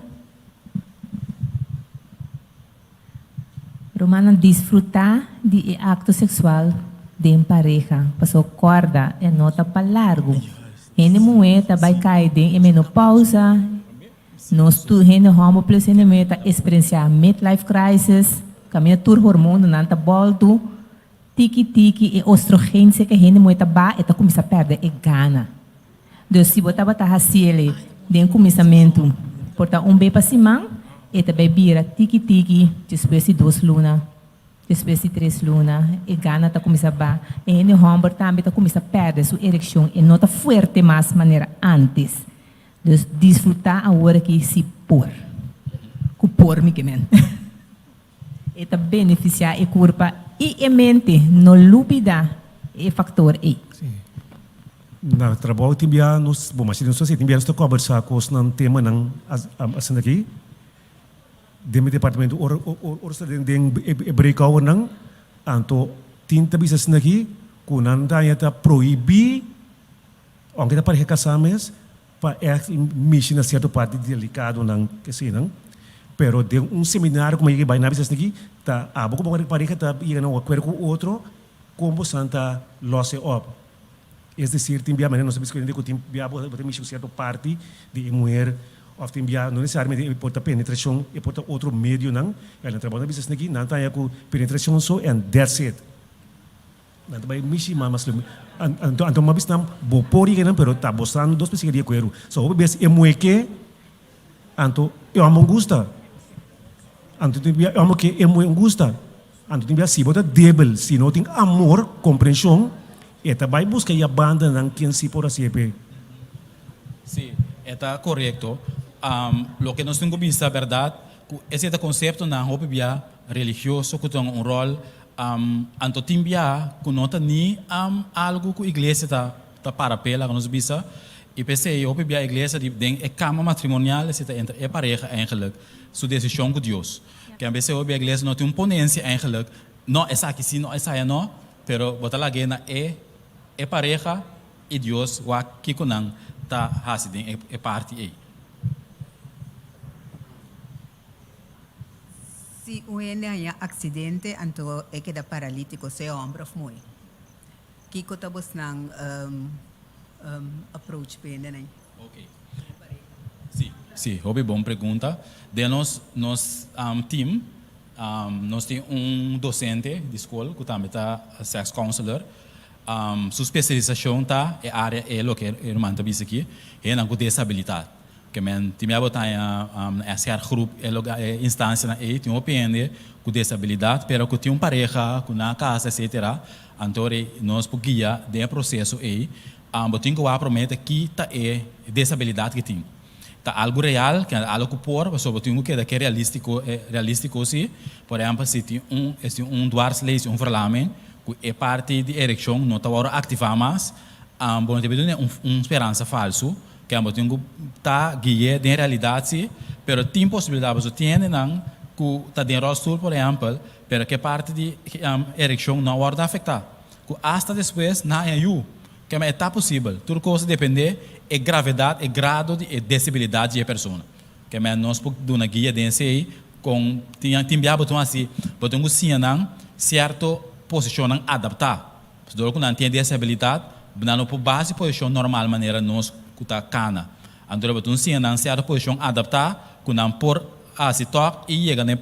S7: Romana, desfrutar de acto sexual de pareja, passou corda e nota para largo. Ele moeda vai cair em menopausa. Nós tu gente homo plus ele meta experienciar midlife crisis, caminha tur hormônio nanta boldo, tiki e ostrogência que gente moeda ba eta começa a perder e gana. Então se botar hasiele de começamento, porta bem para cima, eta bebira tiki depois de 2 lunas. Depois de 3 lunas, e gana tá começa a ba, e ele homo também tá começa a perder sua ereção e nota forte mais maneira antes. Dus desfrutar agora que se por me que men. E tá beneficiar e corpo e mente no lupida e factor E.
S11: Na trabalho timbia nos, bom, mas não sei timbia nos conversar com os nan tema nang asan aqui. Demi departamento or sa den breakau nang anto tinta bisa senaki kunan tanya ta proibir ang kita para casames pa mission na certo parte delicado nang kasi nang pero de seminário como que vai na bisa senaki ta abo ko para ta ia na acordo com outro como santa losse op. Es decir, timbia maneira nós sabemos que timbia botar mission certo parte de mulher of timbia não necessariamente importa penetração importa outro meio não ela trabalha na business aqui não tem com penetração só and that's it não vai mexer mais então mas não vou por aí não pero tá bostando dois pessoas de quero so o bes é muito então eu amo gusta então timbia eu amo que é muito gusta então timbia se bota débil se não tem amor compreensão eta vai buscar a banda não quem se por assim
S2: Sí, está correcto. Lo que nós temos que pensar, verdade, esse conceito na roupa religioso que tem rol, anto timbia que não tem algo que a igreja está para pela que nós bisa. E pensei, roupa a igreja tem a cama matrimonial, entre a pareja eigenlijk, sua decisão com Deus. Que a vezes a igreja não tem ponência eigenlijk, não essa aqui sim, não essa não, pero botar lá na é pareja e Deus o que conang ta hasidin é parte aí.
S3: Se o há acidente, então é que da paralítico se ombro muito. Que que tabos nang approach pende né?
S2: Ok. Sim, houve boa pergunta. De nós team, nós temos docente de escola que também está sex counselor. Sua especialização tá é área é o que eu mando aqui é na disabilidade que men time botar essa grupo é instância na tem um PN com disabilidade pero que tem pareja com na casa etc. então nós por guia de processo aí botinho que promete que tá é disabilidade que tem tá algo real que algo que por só botinho que é realístico sim por exemplo se tem dwarslees verlaming que é parte de ereção não está agora ativar mais bom tem esperança falso que a botinho tá guia de realidade sim pero tem possibilidade você tem não que tá dentro do estudo por exemplo pero que parte de ereção não vai afetar que hasta depois não é eu que é tá possível tudo coisa depende é gravidade é grado de decibelidade da pessoa que é nós por uma guia desse aí com tem botão assim botão sim não certo posicionam adaptar. Se do não tem disabilidade, não por base posição normal maneira nós kuta cana. Andor batun sim não certa posição adaptar, que não por se toque e chega na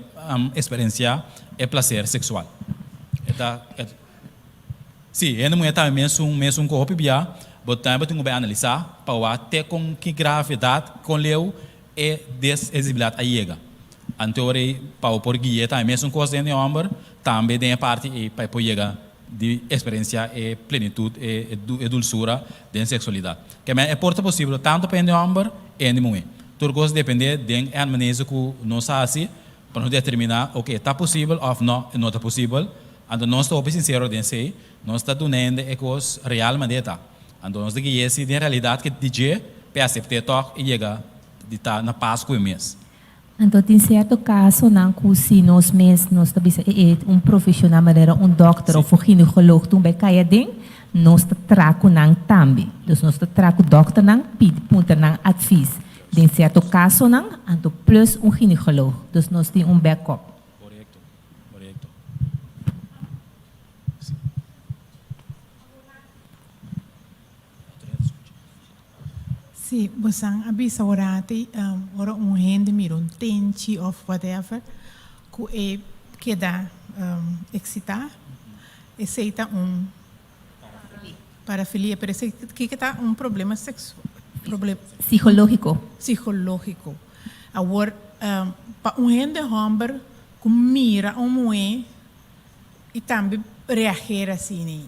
S2: experiência é prazer sexual. Sim, é não é também mesmo corpo bia, botar batun vai analisar para até com que gravidade com leu é desexibilidade a chega. Antore para por guia também mesmo coisa de homem também tem a parte para chegar de experiência e plenitude e dulçura da sexualidade. Que é porta possível tanto para o homem e de mulher. Tudo coisa depende da maneira que nós fazemos para determinar o que está possível ou não está possível. Então nós estamos sinceros de ser, nós estamos dando a coisa real maneira. Então nós temos que esse de realidade que DJ para aceitar toque e chegar de estar na paz com o mês.
S7: Então, em certo caso, não se nós mesmos, nós também profissional, maneira doctor ou ginecólogo, também caia dentro, nós trago não também. Então, nós trago doctor não, pede ponta não advice. Em certo caso, não, então plus ginecólogo. Então, nós temos backup.
S2: Correto.
S13: Sì, possiamo avvisare ora gente mira tenchi of whatever che dà excita e seita parafilia per que está problema sexual problema psicológico agora para gente homem que mira mulher e também reage assim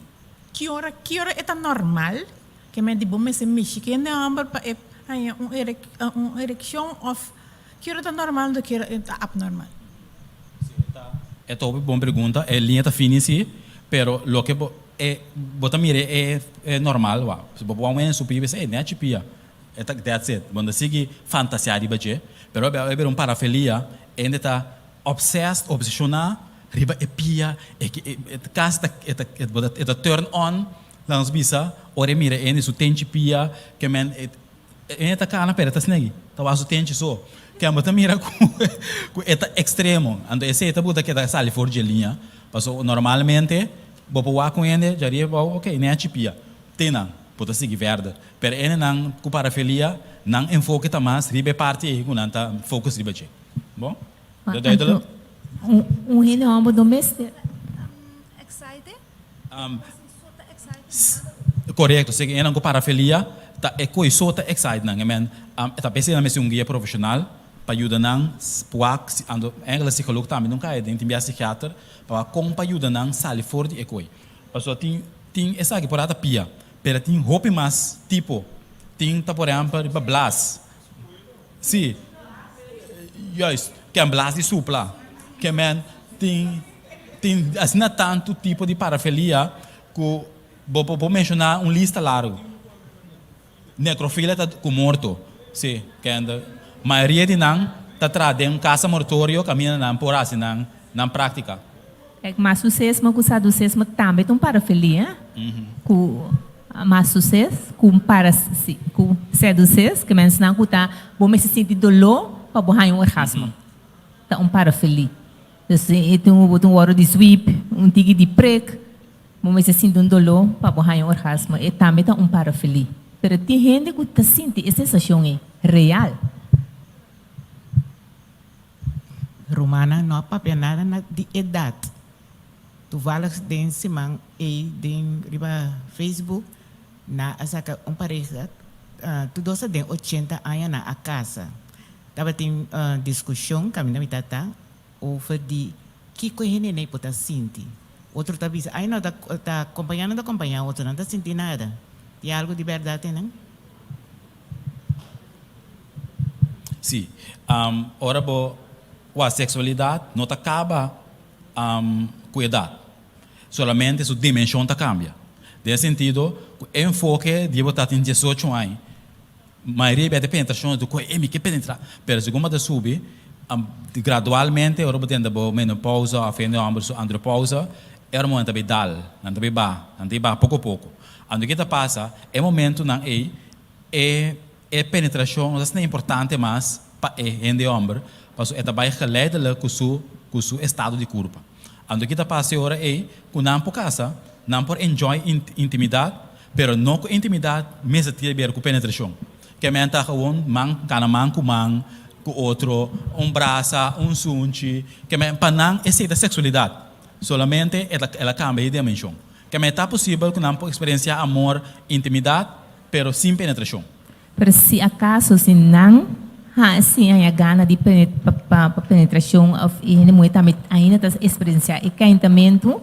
S13: que hora é normal que me digo me se mexe que ainda amber para ereção of que era normal do que era abnormal.
S2: Esta é uma boa pergunta. É linha tá fina sim, pero lo que bota mire é normal, wow. Se bobo um supi, você né chipia. That's it. Quando sigue fantasia de baje, pero é um parafilia, ainda tá obsessionado, riba pia, casta turn on, langs bisa, ore mire ainda su tenchi pia, que men ainda tá cana pera tá snegi, tá wasu tenchi so. Que a mira com eta extremo, ando esse eta buta que tá sali for de linha, passo normalmente bobo wa com ele já ria ok, né chipia, tena pode seguir verde, pero ele não com parafilia, não enfoque tá mais ribe parte aí com nanta focus ribe che, bom?
S7: Ele homem doméstico.
S3: Excited?
S2: Correto, se ele não com parafilia, tá é coisa só tá excited não, men, tá pensando na um guia profissional para ajudar nang puak ando engla psicolog também nunca é dentro de psiquiatra para como para ajudar nang sali for de ekoi. Passo tem essa aqui por ata pia, pero tem hope mais tipo tem tá por exemplo para blas. Sim. Yes, que é blas de supla. Que men tem assim não tanto tipo de parafilia que vou mencionar lista largo. Necrofilia tá com morto. Sim, que anda maioria de nang trazem casa mortório caminha nang por assim nang prática.
S7: É mais sucesso, mas com saducesmo também tem parafilia. Com mais sucesso, com seduces, que menciona que tá bom me sentir dolor para borrar orgasmo. Tá parafilia. Então, tem hora de sweep, tigre de preg, bom me sentir dolor para borrar orgasmo. E também tá parafilia. Pero tem gente que tá sentindo essa sensação é real.
S10: Romana não há nada de idade. Tu valas den simang e den riba Facebook na asaka pareja tu dosa den 80 anos na a casa. Tava tem discussão kami na mitata over de que coisa nem pode sentir. Outro tá bisa, ai não tá acompanhando outro não tá sentindo nada. Tem algo de verdade não?
S2: Sim. Ora bo a sexualidade não acaba com a idade. Solamente sua dimensão cambia. Nesse sentido, o enfoque de botar em 18 anos, a maioria da penetração do corpo que penetra, mas como da sube, gradualmente, ora botando a menopausa, a fim de andropausa, é o momento de dar, não de ba, pouco a pouco. Quando que passa, é o momento não é penetração, não é importante mais para o homem. Passo é também geleidelijk com seu estado de corpo. Ando que passa agora é que não por casa, não por enjoy intimidade, pero não com intimidade, mas ter ver com penetração. Que menta gewoon man com outro, braço, sunchi, que men panang essa da sexualidade. Solamente ela cambia de dimensão. Que men tá possível que não por experienciar amor, intimidade, pero sem penetração.
S7: Pero se acaso se não sim, a gana de penetração, ainda está experienciar e caimento,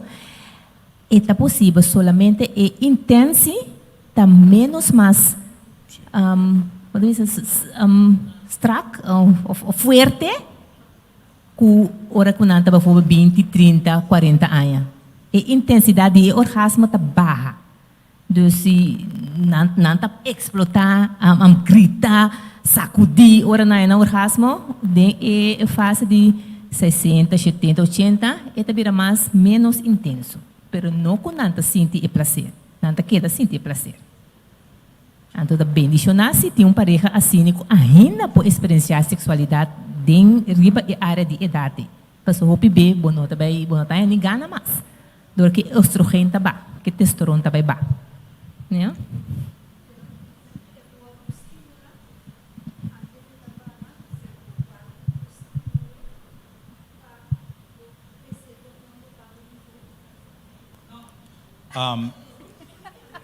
S7: é possível somente é intenso, está menos mais, strack ou forte, que hora que não está 20, 30, 40 anos. A intensidade de orgasmo está baixa. Então, se não está explotar, gritar, sacudir, ora na orgasmo, é fase de 60, 70, 80, e vira mais menos intenso. Pero não com nada sentir prazer, nada queda sentir prazer. Então, bem adicionar se tem pareja assim, ainda pode experienciar sexualidade dentro da área de idade. Passou o bebê, bonota bem, bonota aí, ninguém gana mais. Do que estrogênio tá bom, que testosterona tá bem bom, né?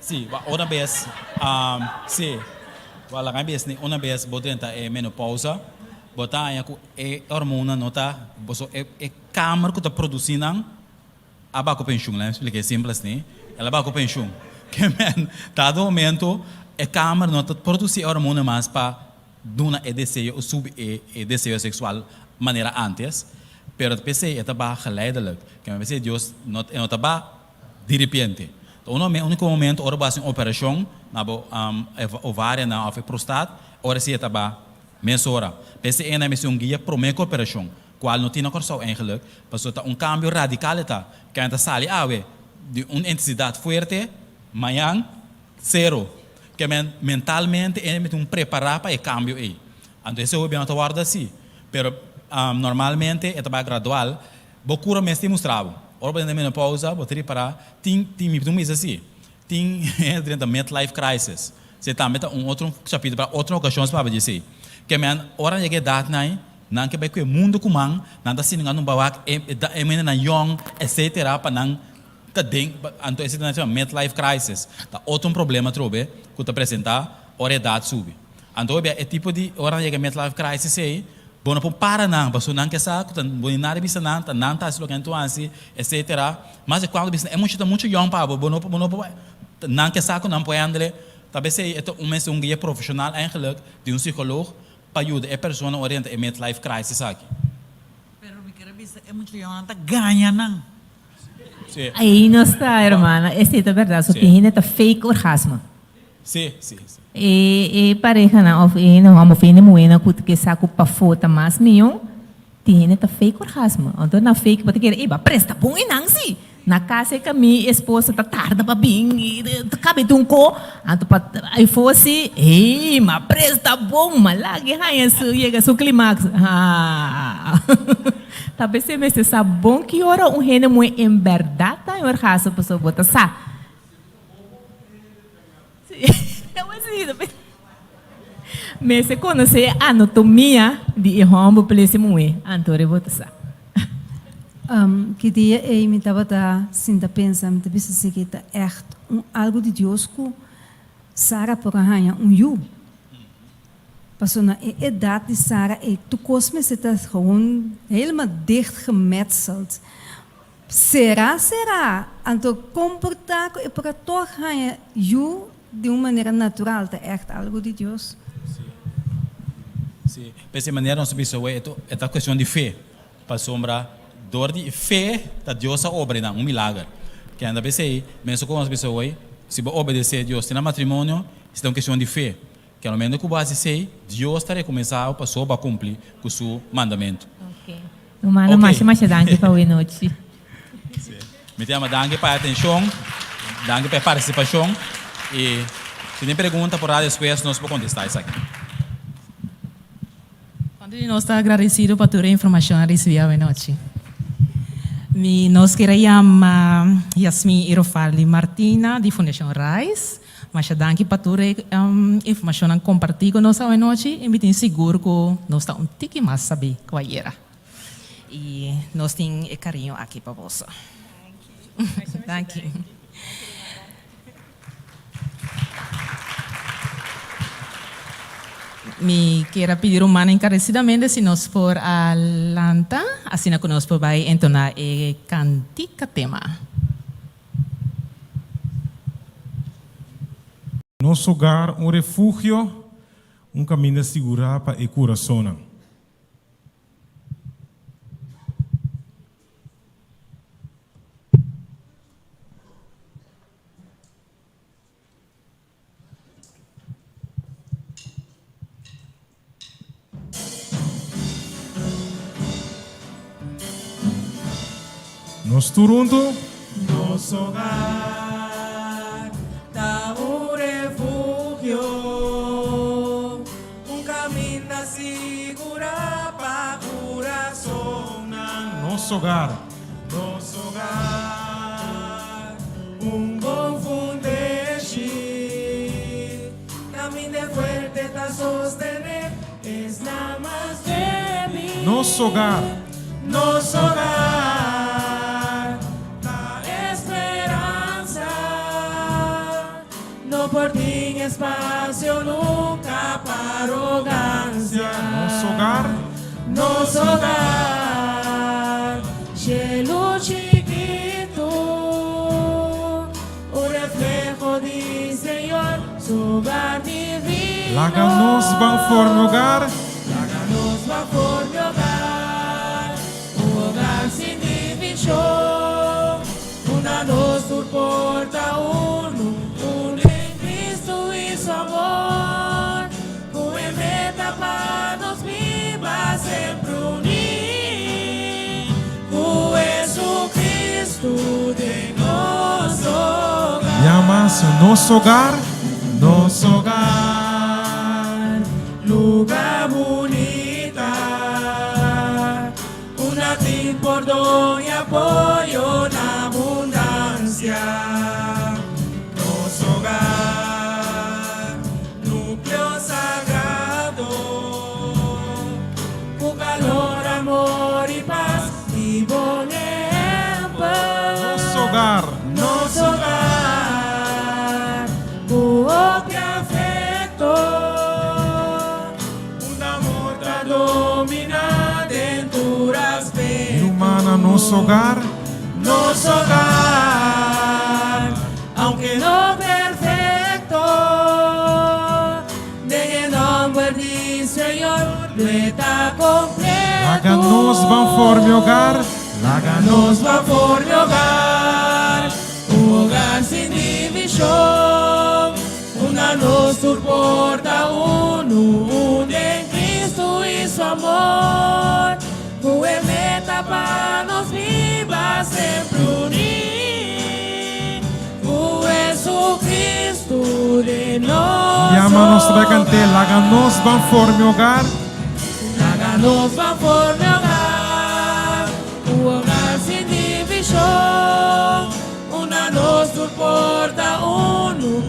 S2: Sim, uma vez, sim, uma vez, botenta é menopausa, botar aí é hormona nota, é câmara que está produzindo, abaco pensão, né? Expliquei simples, né? Ela abaco pensão, que men, dado momento é câmara nota produzir hormona mais para duna é desejo, sub é desejo sexual maneira antes, Pero pensei, estava geleidelijk. Que eu pensei, Deus, não estava de repente. Então, no único momento, ora basta uma operação, na ovária, na prostate, ora se estava meia hora. Pensei, ainda me guia para uma operação, qual não tinha corso eigenlijk, passou cambio radical, que ainda sali, de uma intensidade forte, manhã, zero. Que mentalmente, ele me preparar para o cambio aí. Então, esse é o bem guarda assim. Pero, normalmente, é gradual, bocura me se mostrava. Ora, na menopausa, vou ter para tem assim, tem dentro da midlife crisis. Você também tem outro capítulo para outra ocasião para dizer que ora chega idade não que vai que o mundo comum, não está sendo um bawak, é menina young, etc. para não tem, então esse é o midlife crisis. Tá outro problema trobe que te apresentar, ora idade sube. Então é tipo de ora chega midlife crisis aí. Bono po para não, passo não que saco, tan boni nada bisa não tá se locando assim, etc. Mas quando bisa é muito young para bono não que saco não pode andar, talvez é um guia profissional eigenlijk de psicólogo para ajudar a pessoa a orientar a midlife crisis aqui.
S14: Pero me quero bisa é muito young, não tá ganha não.
S7: Aí não está, irmã, essa é a verdade, só tem gente fake orgasmo.
S2: Sim.
S7: E pareja na of não amo fine moena que saco para foto mas mion tiene ta fake orgasmo então na fake pode querer iba presta bom e não se na casa que minha esposa tá tarda para bem cabe tunco então aí fosse mas presta bom malagi hai chega su climax talvez se me se bom que hora rene muito em verdade tá orgasmo pessoa bota sa mas se conhecer a anatomia de homem para esse momento, Antônio Botassá.
S15: Que dia eu me estava sinta pensando, me pensei que é algo de Deus que Sara por arranha you. Passou na idade de Sara e tu cosme se tá gewoon helemaal dicht gemetseld. Será? Então comportar e para toch arranha you de uma maneira natural, é echt algo de Deus.
S2: Sim, dessa maneira nós pensamos é a questão de fé, para sombra dor de fé da Deus a obra não um milagre. Que ainda pensei, mesmo como nós pensamos se você obedecer a Deus tem matrimônio, isso é uma questão de fé. Que no momento que você sei, Deus está recomeçar para soba cumprir com o seu mandamento.
S7: Ok. Humano mais danke para a noite.
S2: Me chama danke para a atenção, danke para a participação. E se tem pergunta por lá depois, nós podemos contestar isso aqui.
S9: Nós estamos agradecidos por toda a informação recebida hoje noite. Nós queremos Yasmin Irofali Martina, da Fundação RAIS. Mas danke por toda a informação que compartilhou conosco hoje noite. E me tenho seguro que nós estamos um pouco mais saber qual era. E nós temos carinho aqui para você. Danke. Me quero pedir encarecidamente se nós for a Lanta, assim que nós vai entonar o cantica tema.
S1: Nosso hogar, refúgio, caminho seguro para o coração. Nos turunto,
S16: nosso hogar dá refúgio, caminho seguro para o coração.
S1: Nosso hogar,
S16: bom fundeste, caminho forte para sostener, es nada más de mim.
S1: Nosso hogar,
S16: por ti espacio nunca para arrogancia.
S1: Nosso
S16: hogar, cielo chiquito, un reflejo de Señor, su hogar divino.
S1: Láganos van por mi hogar,
S16: láganos van por mi hogar, un
S1: casa, nosso hogar,
S16: lugar bonita, una tin por don y apoyo en abundancia. Nuestro hogar, núcleo sagrado, con calor, amor y paz y buen ejemplo.
S1: nosso hogar,
S16: Nuestro hogar, que afecto, un amor que domina denturas
S1: humana, nosso hogar,
S16: Nuestro hogar, aunque no perfecto, de nombre del Señor, lo está completo.
S1: laga-nos van for meu hogar,
S16: Nos va por mi hogar, un hogar sin división, una nos soporta uno en Cristo y su amor, fue meta para nos viva siempre unir, fue Jesucristo de nos.
S1: Llama-nos vai cantar, laga-nos van for meu hogar,
S16: Nos va por mi hogar, un hogar sin división, una nos soporta uno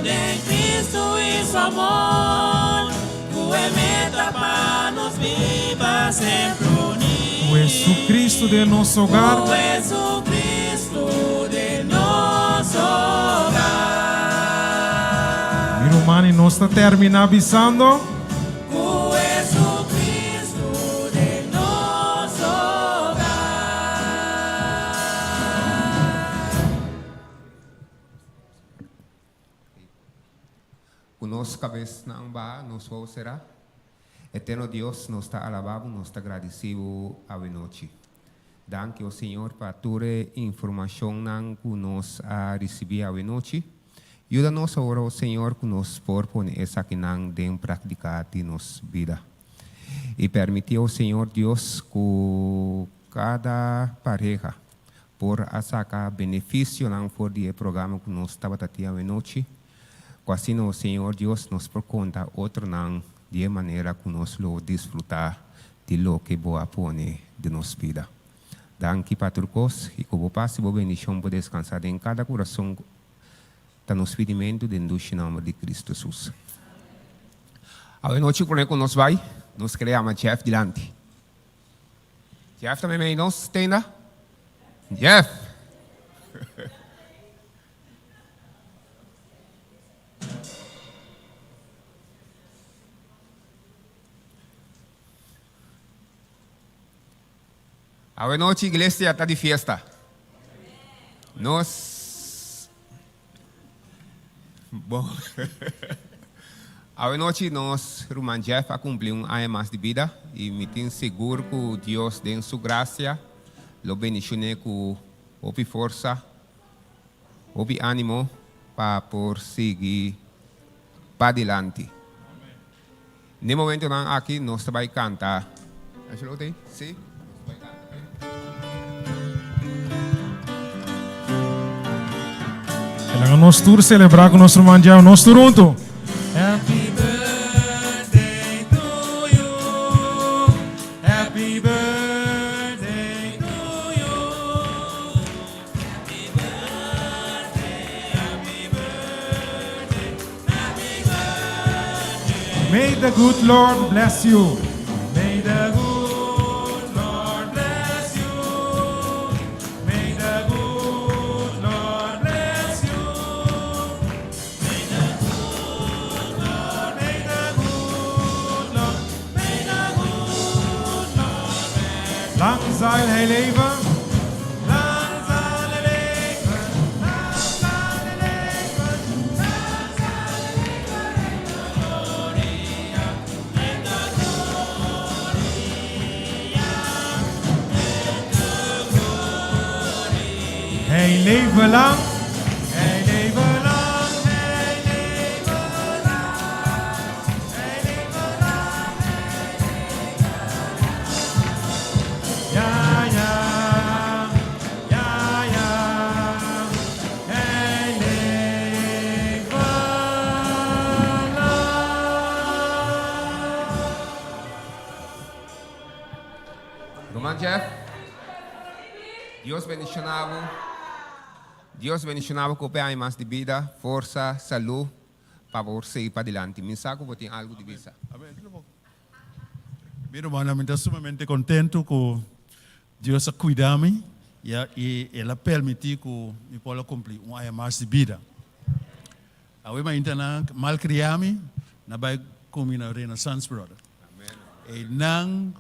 S16: en Cristo y su amor, fue meta para nos viva siempre unir.
S1: o Jesucristo de nosso hogar,
S16: O Jesucristo de nosso hogar.
S1: irmã, e nós está terminando avisando.
S16: O Jesucristo de nosso
S5: Conosco cabeça na amba, nos vou será. Eterno Deus, nos está alabado, nos está agradecido a noite. Danke ao Senhor para toda a informação que nós recebi a noite. Ajuda-nos agora, Senhor, que nos por pôr essa aqui em prática de nossa vida. E permitiu, Senhor Deus, que cada pareja por sacar benefício não for do programa que nós estava tendo a noite. Assim, o Senhor Deus nos por conta outro não de maneira que nós lo desfrutar de lo que boa pone de nossa vida. Danke, Patrocos, e que o passe boa bendição por descansar em cada coração da nosso pedimento dentro do nome de Cristo Jesus. A noite que nós vai, nós queremos Jeff dilante. Jeff também vem nós tenda. Jeff. A noite, igreja está de festa. Nós. Bom. A noite, nós, irmão Jeff, a cumprir ano mais de vida e me tenho seguro que Deus, dê sua graça, lo bendicione com houve força, houve ânimo para prosseguir para adiante. No momento aqui, nós vamos cantar. Ajuda sim?
S1: Kailangan nós tour celebrar com nosso irmão Jeff, nós tour junto.
S16: Happy birthday to you. Happy birthday to you. Happy birthday, happy birthday, happy birthday.
S1: May the good Lord bless you.
S16: May the good Lord bless you. May the good Lord bless you. May the good Lord, may the good Lord, may the good Lord bless you.
S1: Lang zal hij leven.
S16: Lang zal hij leven, lang zal hij leven, lang zal hij leven in de gloria, in de gloria, in de gloria.
S1: Hij leven lang.
S16: Hij leven lang, hij leven lang, hij leven lang, hij leven lang. Ja, ja, ja, ja, hij leven
S5: Chef, Dios bendicionava com o pé mais de vida, força, saúde, para você ir para adelante. Me saco, vou ter algo de visa.
S17: Mi hermana, me está sumamente contento que Dios ha cuidado de mí y Él ha permitido que me pueda cumplir un año más de vida. Ahora me interna mal criado, na vai comer na Renaissance, brother. E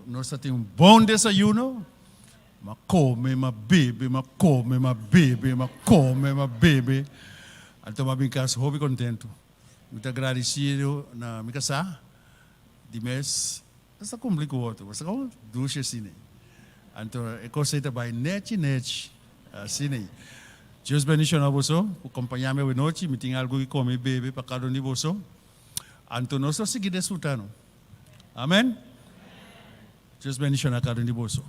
S17: nós temos um bom desayuno, mas come, mas bebe, mas come, mas bebe, mas come, mas bebe. Então, eu estou contente. Muito agradecido na minha casa de mês. Está complicado o outro, mas como duas assim. Então, eu consigo trabalhar net, assim. Deus bendicionar você, acompanhar-me hoje noite, me tem algo que comer, beber para cada um de você. Então, nós estamos seguindo desfrutando. Amém? Deus bendicionar cada um de você.